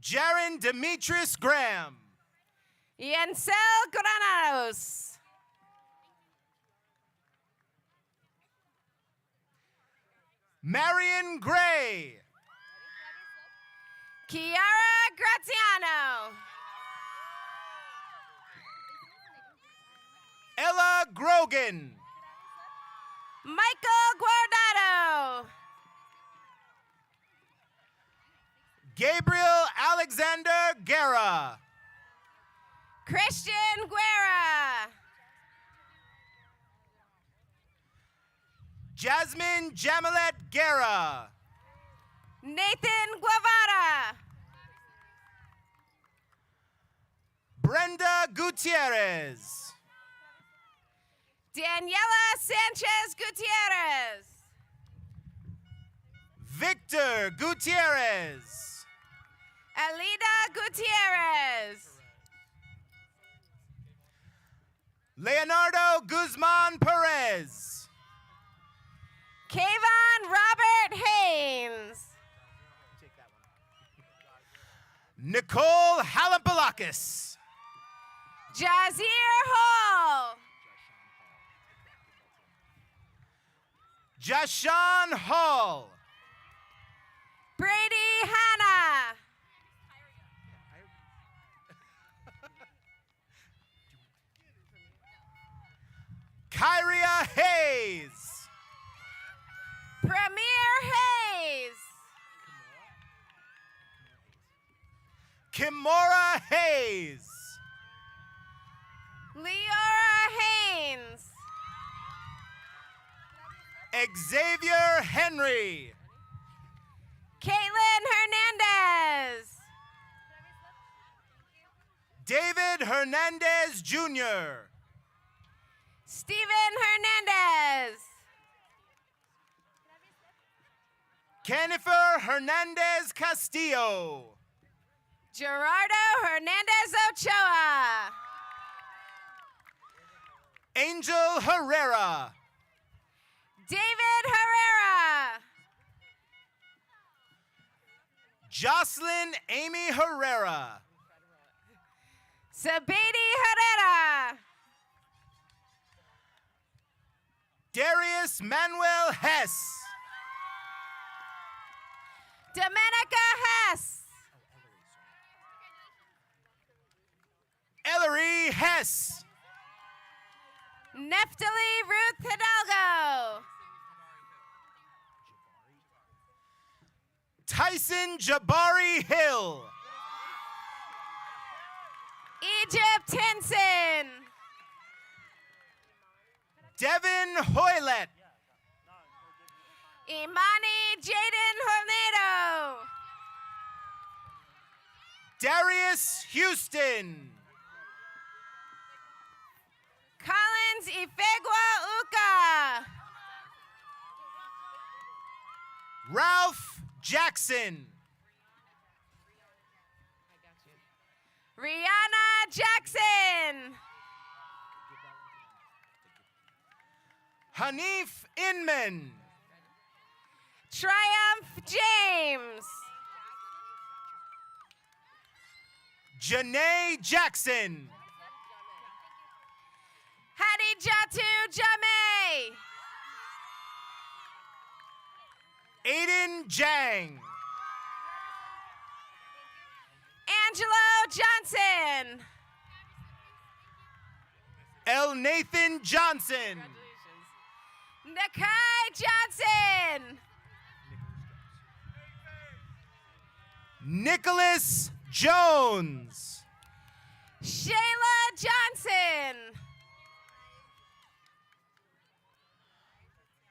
Jaron Demetrius Graham. Yensel Granados. Marion Gray. Kiara Graziano. Ella Grogan. Michael Guardado. Gabriel Alexander Guerra. Christian Guerra. Jasmine Jamilet Guerra. Nathan Guevara. Brenda Gutierrez. Daniela Sanchez Gutierrez. Victor Gutierrez. Alida Gutierrez. Leonardo Guzman Perez. Kayvon Robert Haynes. Nicole Halampalakis. Jazir Hall. Jashawn Hall. Brady Hanna. Kyria Hayes. Premier Hayes. Kimora Hayes. Leora Haynes. Xavier Henry. Caitlin Hernandez. David Hernandez Jr. Steven Hernandez. Jennifer Hernandez Castillo. Gerardo Hernandez Ochoa. Angel Herrera. David Herrera. Jocelyn Amy Herrera. Sabedi Herrera. Darius Manuel Hess. Domenica Hess. Ellery Hess. Neftali Ruth Hidalgo. Tyson Jabari Hill. Egypt Henson. Devin Hoylett. Imani Jaden Hornado. Darius Houston. Collins Ifegwa Uka. Ralph Jackson. Rihanna Jackson. Hanif Inman. Triumph James. Janae Jackson. Hadijatu Jame. Aiden Jang. Angelo Johnson. L. Nathan Johnson. Nakai Johnson. Nicholas Jones. Shayla Johnson.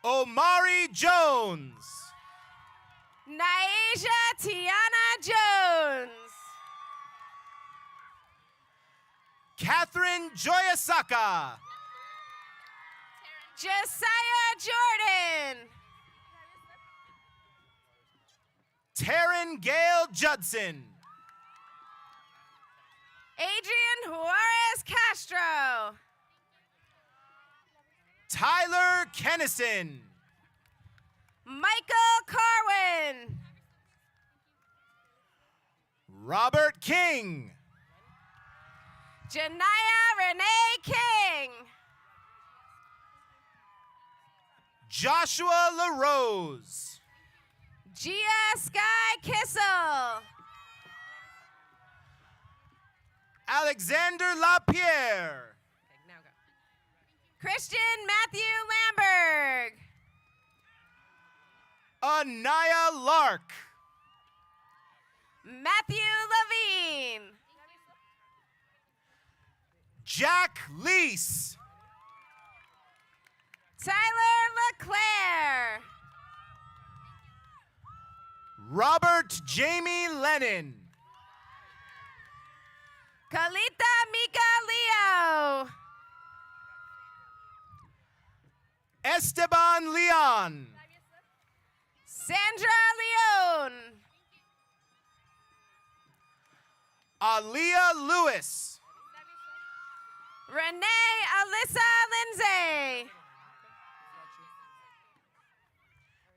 Omari Jones. Naisha Tiana Jones. Catherine Joyasaka. Josiah Jordan. Taryn Gale Judson. Adrian Juarez Castro. Tyler Kennison. Michael Carwin. Robert King. Janaya Renee King. Joshua LaRose. Gia Sky Kissel. Alexander LaPierre. Christian Matthew Lamberg. Anaya Lark. Matthew Levine. Jack Lease. Tyler LeClaire. Robert Jamie Lennon. Kalita Mika Leo. Esteban Leon. Sandra Leone. Aaliyah Lewis. Renee Alyssa Lindsay.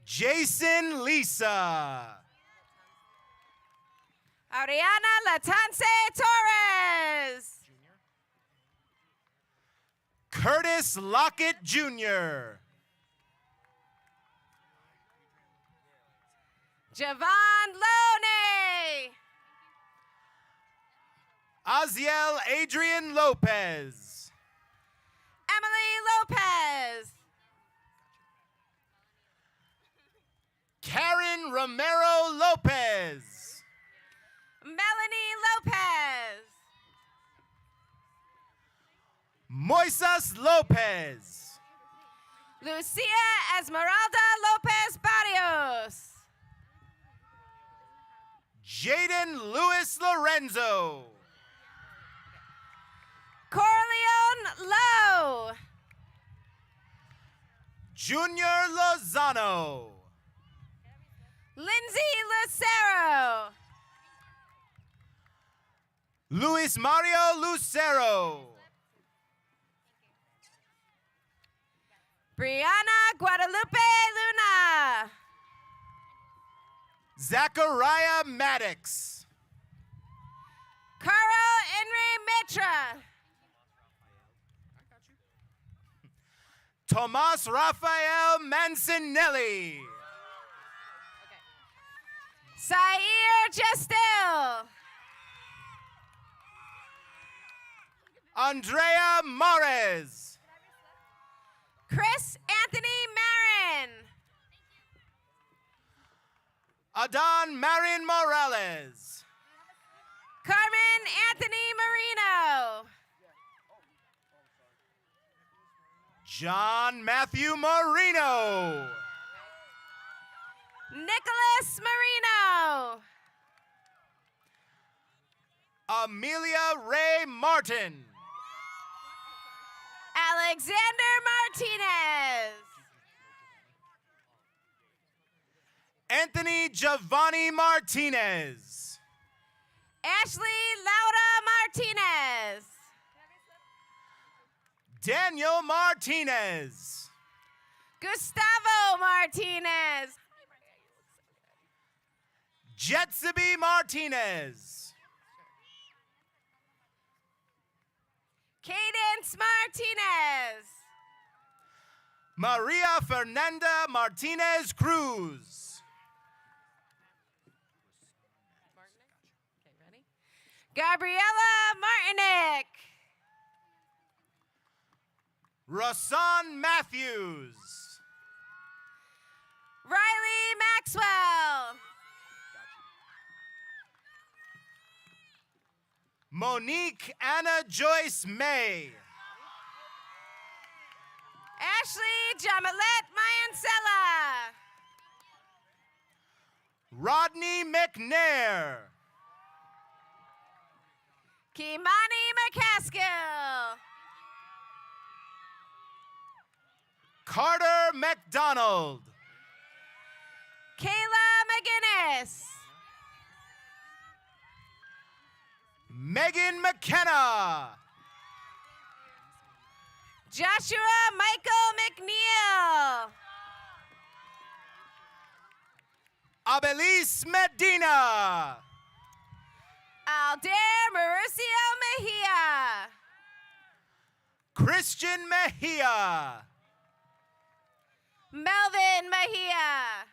Jason Lisa. Ariana Latance Torres. Curtis Lockett Jr. Javon Loney. Aziel Adrian Lopez. Emily Lopez. Karen Romero Lopez. Melanie Lopez. Moises Lopez. Lucia Esmeralda Lopez Barrios. Jaden Luis Lorenzo. Corleone Lowe. Junior Lozano. Lindsay Lucero. Luis Mario Lucero. Brianna Guadalupe Luna. Zachariah Maddox. Caro Henry Mitra. Tomas Rafael Mancinelli. Sair Gestil. Andrea Mares. Chris Anthony Marin. Adon Marin Morales. Carmen Anthony Marino. John Matthew Marino. Nicholas Marino. Amelia Ray Martin. Alexander Martinez. Anthony Giovanni Martinez. Ashley Laura Martinez. Daniel Martinez. Gustavo Martinez. Jetsaby Martinez. Cadence Martinez. Maria Fernanda Martinez Cruz. Gabriella Martinick. Rasan Matthews. Riley Maxwell. Monique Anna Joyce May. Ashley Jamalette Mayancella. Rodney McNair. Kimani McCaskill. Carter McDonald. Kayla McGinnis. Megan McKenna. Joshua Michael McNeil. Abelice Medina. Aldair Mauricio Mejia. Christian Mejia. Melvin Mejia.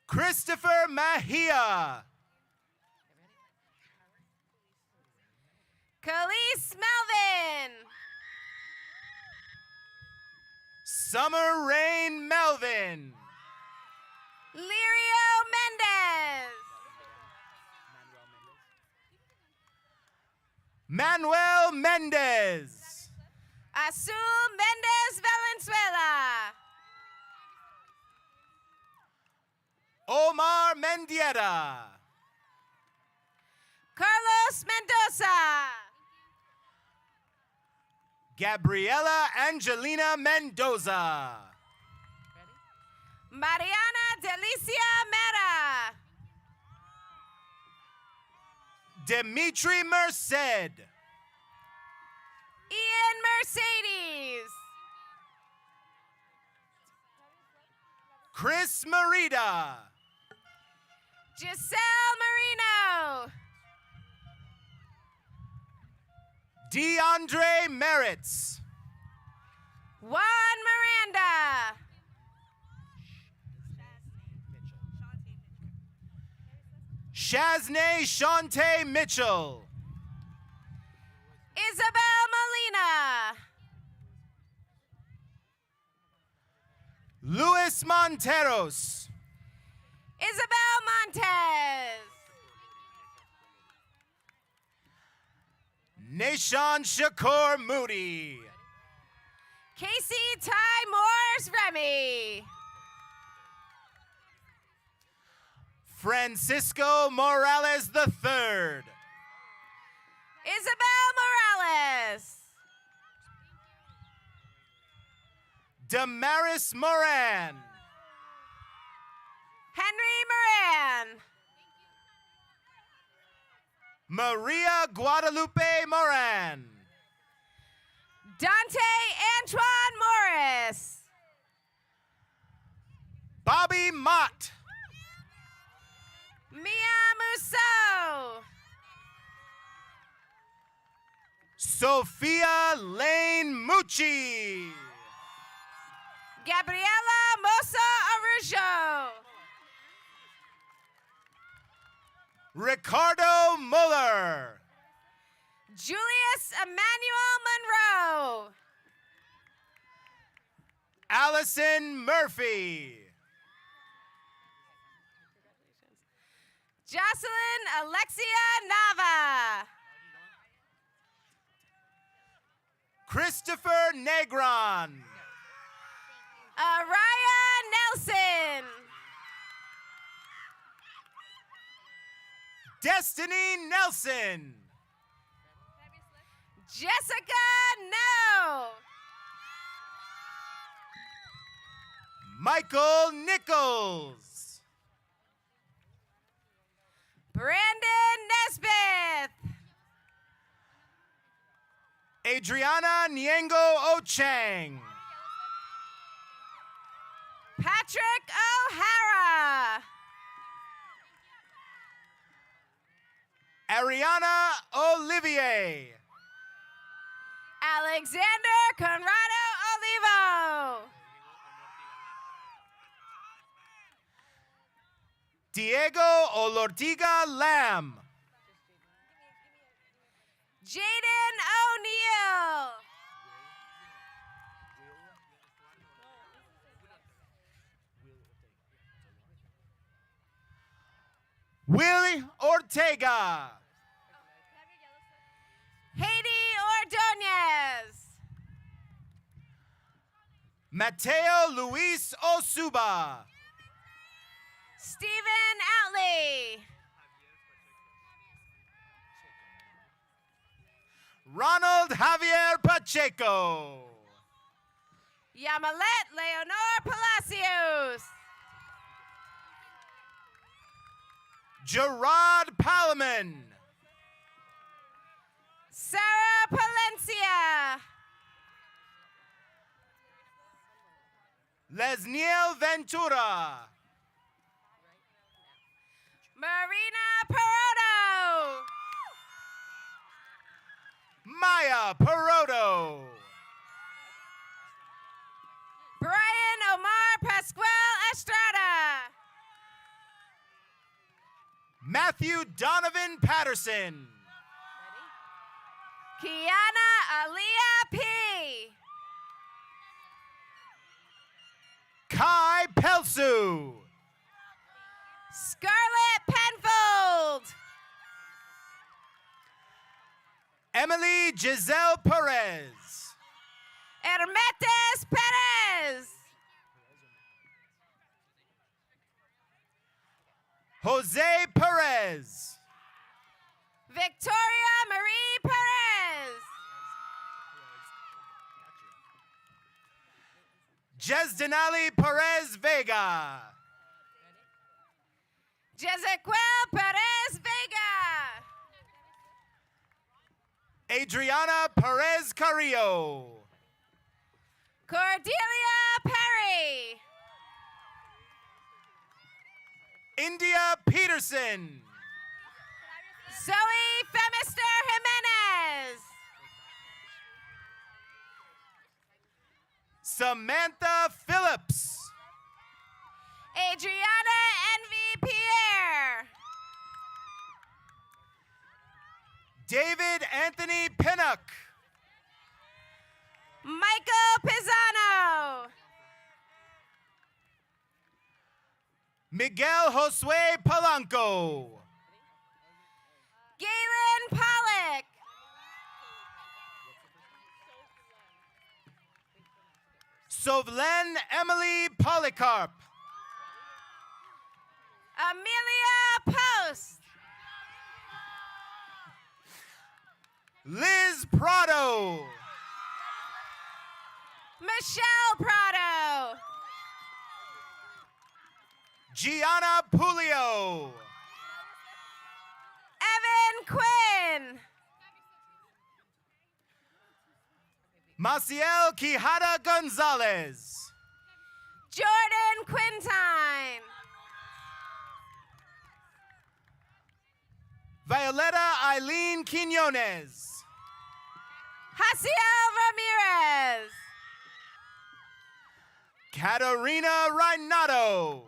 Christopher Mejia. Khalees Melvin. Summer Rain Melvin. Lirio Mendez. Manuel Mendez. Azul Mendez Valenzuela. Omar Mendieta. Carlos Mendoza. Gabriela Angelina Mendoza. Mariana Delicia Mera. Dimitri Merced. Ian Mercedes. Chris Merida. Giselle Marino. DeAndre Merritz. Juan Miranda. Shaznay Shantae Mitchell. Isabel Molina. Luis Monteros. Isabel Montez. Nashawn Shakur Moody. Casey Ty Morse Remy. Francisco Morales III. Isabel Morales. Damaris Moran. Henry Moran. Maria Guadalupe Moran. Dante Antoine Morris. Bobby Mott. Mia Musso. Sophia Lane Mucci. Gabriela Mosa Arujo. Ricardo Muller. Julius Emmanuel Monroe. Allison Murphy. Jocelyn Alexia Nava. Christopher Negron. Araya Nelson. Destiny Nelson. Jessica No. Michael Nichols. Brandon Nesbitt. Adriana Nyengo Ochang. Patrick O'Hara. Ariana Olivier. Alexander Conrado Olivo. Diego Olortiga Lamb. Jaden O'Neal. Willie Ortega. Haiti Ordonez. Mateo Luis Osuba. Stephen Outley. Ronald Javier Pacheco. Yamilet Leonor Palacios. Gerard Palaman. Sarah Palencia. Lesniel Ventura. Marina Peroto. Maya Peroto. Brian Omar Pascual Estrada. Matthew Donovan Patterson. Kiana Aaliyah P. Kai Pelsu. Scarlett Penfold. Emily Giselle Perez. Hermetes Perez. Jose Perez. Victoria Marie Perez. Jezdenali Perez Vega. Jezequiel Perez Vega. Adriana Perez Carrillo. Cordelia Perry. India Peterson. Zoe Femister Jimenez. Samantha Phillips. Adriana Envy Pierre. David Anthony Pinnock. Michael Pisano. Miguel Josue Polanco. Galen Pollock. Sovlen Emily Polycarp. Amelia Post. Liz Prado. Michelle Prado. Gianna Pulio. Evan Quinn. Maciel Quijada Gonzalez. Jordan Quintine. Violeta Eileen Quinones. Jaciel Ramirez. Caterina Reynato.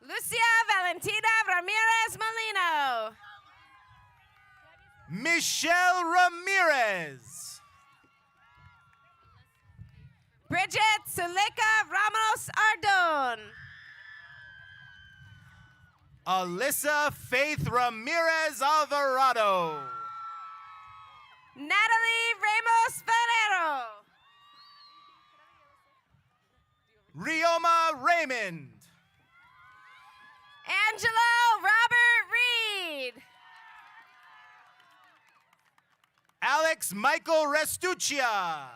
Lucia Valentina Ramirez Molino. Michelle Ramirez. Bridget Zuleika Ramos Ardon. Alyssa Faith Ramirez Alvarado. Natalie Ramos Ferrero. Rioma Raymond. Angelo Robert Reed. Alex Michael Restuccia.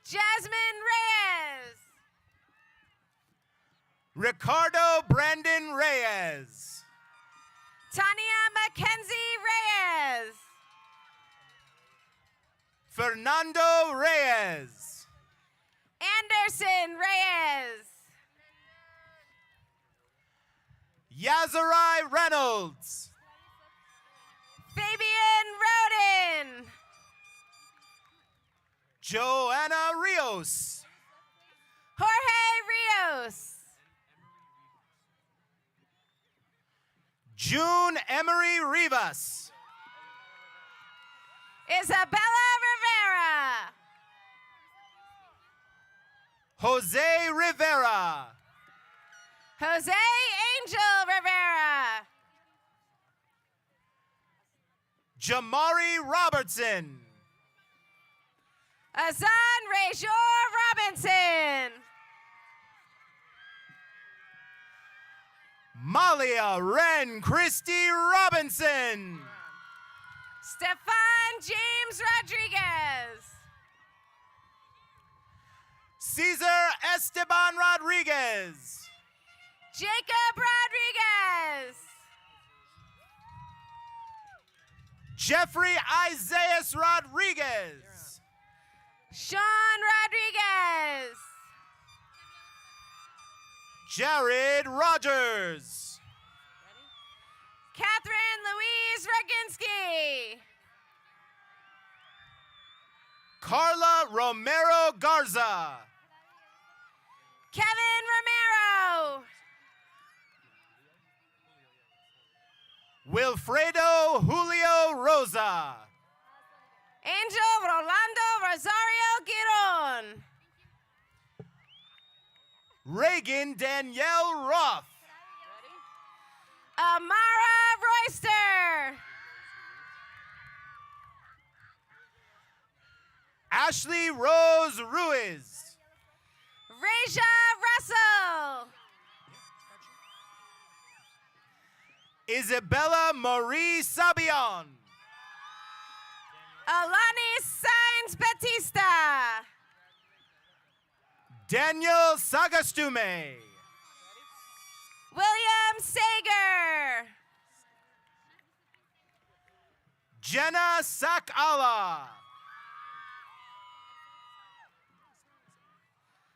Jasmine Reyes. Ricardo Brandon Reyes. Tania Mackenzie Reyes. Fernando Reyes. Anderson Reyes. Yazirai Reynolds. Fabian Roden. Joanna Rios. Jorge Rios. June Emery Rivas. Isabella Rivera. Jose Rivera. Jose Angel Rivera. Jamari Robertson. Azan Rejor Robinson. Malia Ren Christie Robinson. Stefan James Rodriguez. Cesar Esteban Rodriguez. Jacob Rodriguez. Jeffrey Isaias Rodriguez. Sean Rodriguez. Jared Rogers. Catherine Louise Roginski. Carla Romero Garza. Kevin Romero. Wilfredo Julio Rosa. Angel Rolando Rosario Giron. Reagan Danielle Roth. Amara Royster. Ashley Rose Ruiz. Raja Russell. Isabella Marie Sabion. Alani Sainz Batista. Daniel Sagastume. William Sager. Jenna Sakala.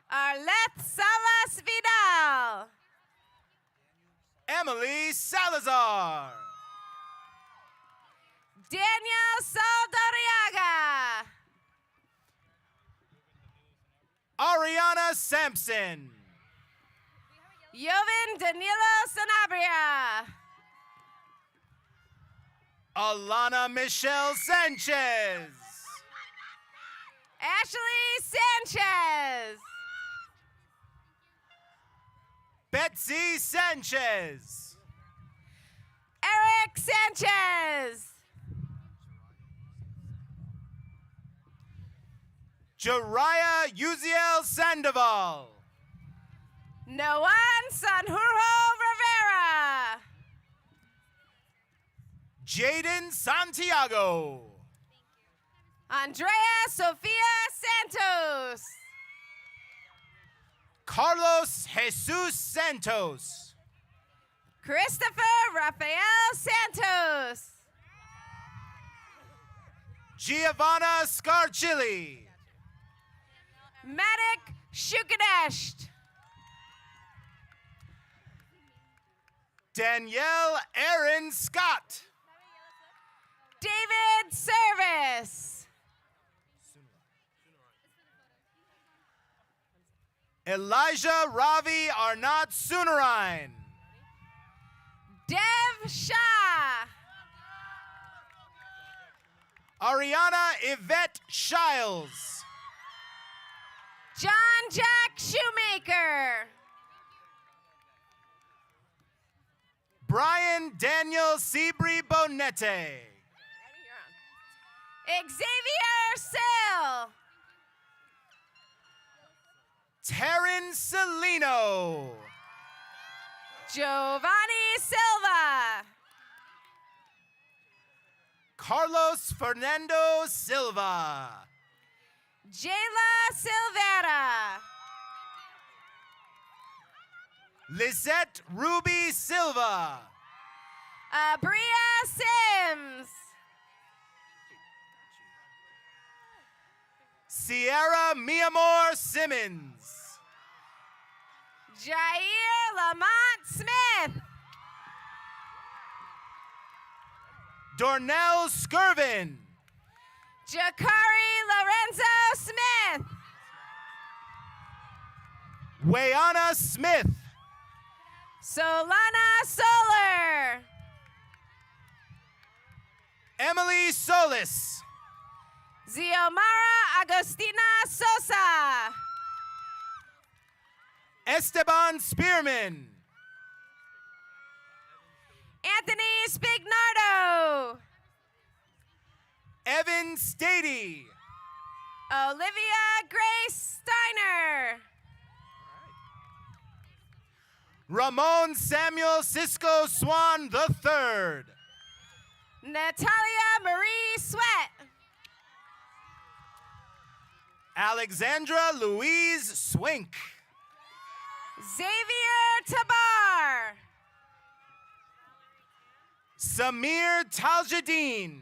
Arlette Salas Vidal. Emily Salazar. Daniel Saldariaga. Ariana Sampson. Joven Danilo Sanabria. Alana Michelle Sanchez. Ashley Sanchez. Betsy Sanchez. Eric Sanchez. Jariah Uziel Sandoval. Noan Sanjurjo Rivera. Jaden Santiago. Andrea Sofia Santos. Carlos Jesus Santos. Christopher Rafael Santos. Giovanna Scarchilli. Matic Shukadesht. Danielle Aaron Scott. David Service. Elijah Ravi Arnott Sunarine. Dev Shah. Ariana Yvette Shiles. John Jack Shoemaker. Brian Daniel Seabree Bonete. Xavier Sill. Taryn Celino. Giovanni Silva. Carlos Fernando Silva. Jayla Silvera. Lisette Ruby Silva. Abria Sims. Sierra Miamor Simmons. Jair Lamont Smith. Dornell Skirvin. Jakari Lorenzo Smith. Wayana Smith. Solana Solar. Emily Solis. Xiomara Agostina Sosa. Esteban Spearman. Anthony Spignardo. Evan Stady. Olivia Grace Steiner. Ramon Samuel Cisco Swan III. Natalia Marie Sweat. Alexandra Louise Swink. Xavier Tabar. Samir Taljadeen.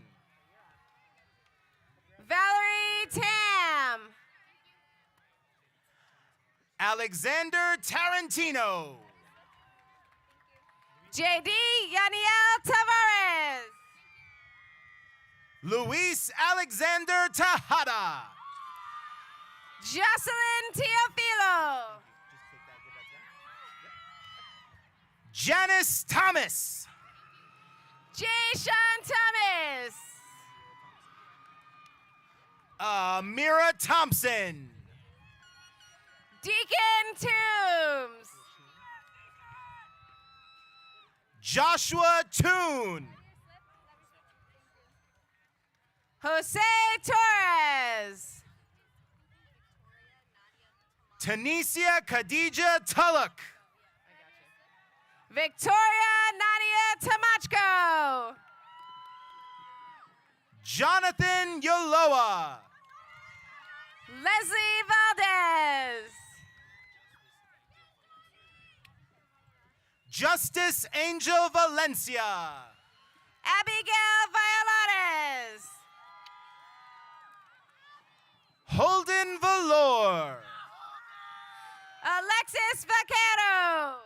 Valerie Tam. Alexander Tarantino. JD Yaniel Tavares. Luis Alexander Tejada. Jocelyn Teofilo. Janice Thomas. Jay Sean Thomas. Mira Thompson. Deacon Toombs. Joshua Toon. Jose Torres. Tanisha Khadija Tullock. Victoria Nadia Tamachko. Jonathan Yoloa. Leslie Valdez. Justice Angel Valencia. Abigail Violares. Holden Valor. Alexis Vaquero.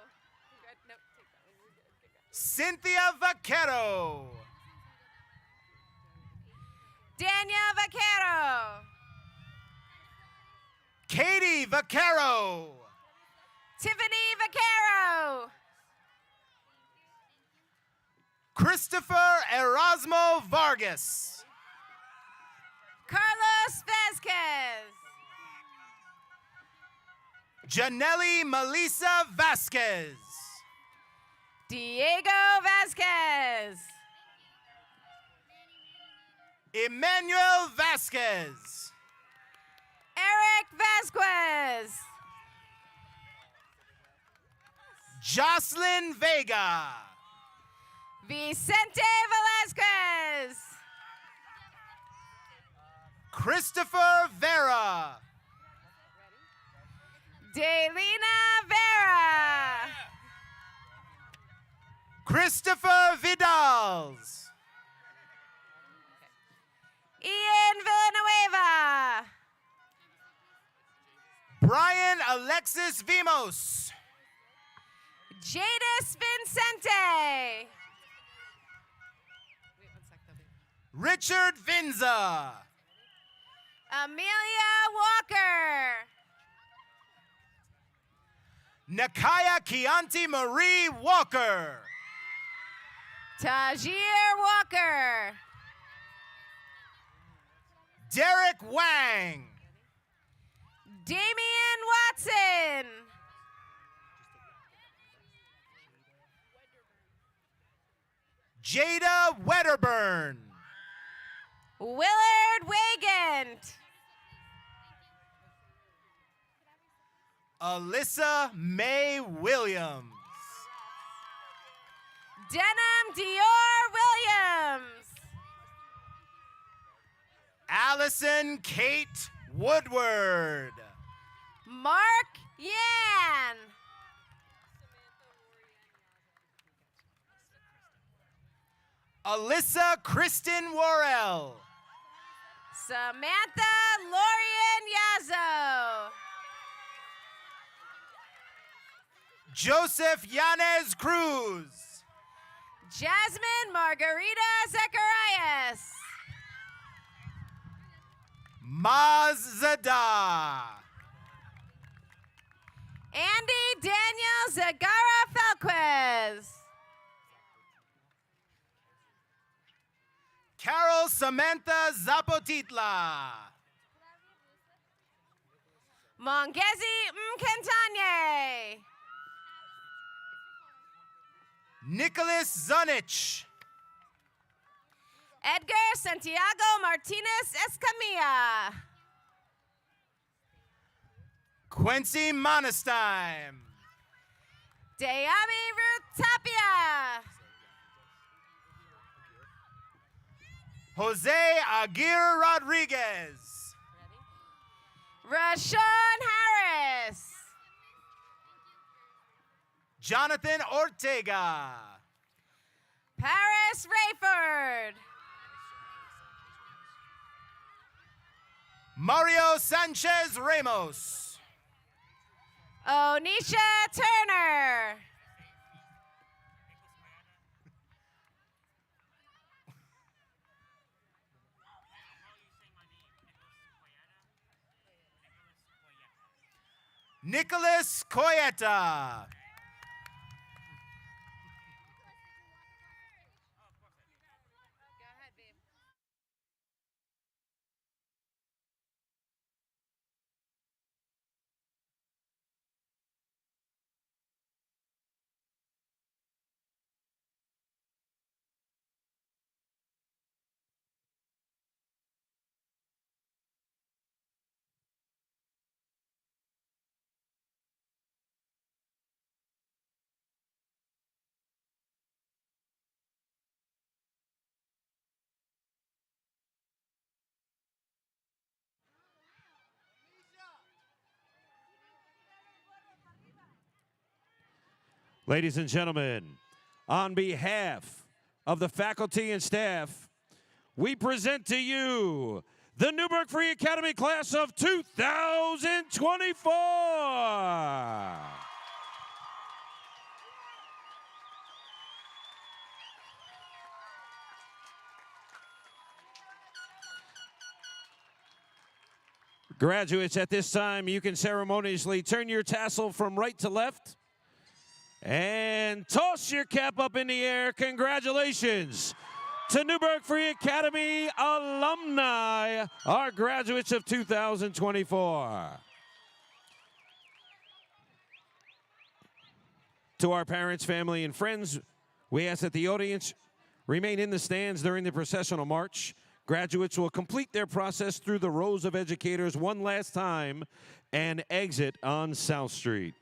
Cynthia Vaquero. Daniel Vaquero. Katie Vaquero. Tiffany Vaquero. Christopher Erasmo Vargas. Carlos Vasquez. Janelli Melissa Vasquez. Diego Vasquez. Emmanuel Vasquez. Eric Vasquez. Jocelyn Vega. Vicente Velasquez. Christopher Vera. Delina Vera. Christopher Vidals. Ian Villanueva. Brian Alexis Vimos. Jadis Vincente. Richard Vinza. Amelia Walker. Nakaya Chianti Marie Walker. Tajir Walker. Derek Wang. Damian Watson. Jada Wedderburn. Willard Wagant. Alyssa May Williams. Denham Dior Williams. Allison Kate Woodward. Mark Yan. Alyssa Kristen Worrell. Samantha Lorian Yazo. Joseph Yanez Cruz. Jasmine Margarita Zacharias. Maz Zada. Andy Daniel Zagara Felquez. Carol Samantha Zapotitla. Mongezi Mkentanye. Nicholas Zunich. Edgar Santiago Martinez Escamilla. Quincy Monestein. Dayami Ruth Tapia. Jose Aguirre Rodriguez. Rashawn Harris. Jonathan Ortega. Paris Rayford. Mario Sanchez Ramos. Onisha Turner. Nicholas Coyeta. Ladies and gentlemen, on behalf of the faculty and staff, we present to you the Newburgh Free Academy class of 2024. Graduates, at this time, you can ceremoniously turn your tassel from right to left and toss your cap up in the air. Congratulations to Newburgh Free Academy alumni, our graduates of 2024. To our parents, family, and friends, we ask that the audience remain in the stands during the processional march. Graduates will complete their process through the rows of educators one last time and exit on South Street.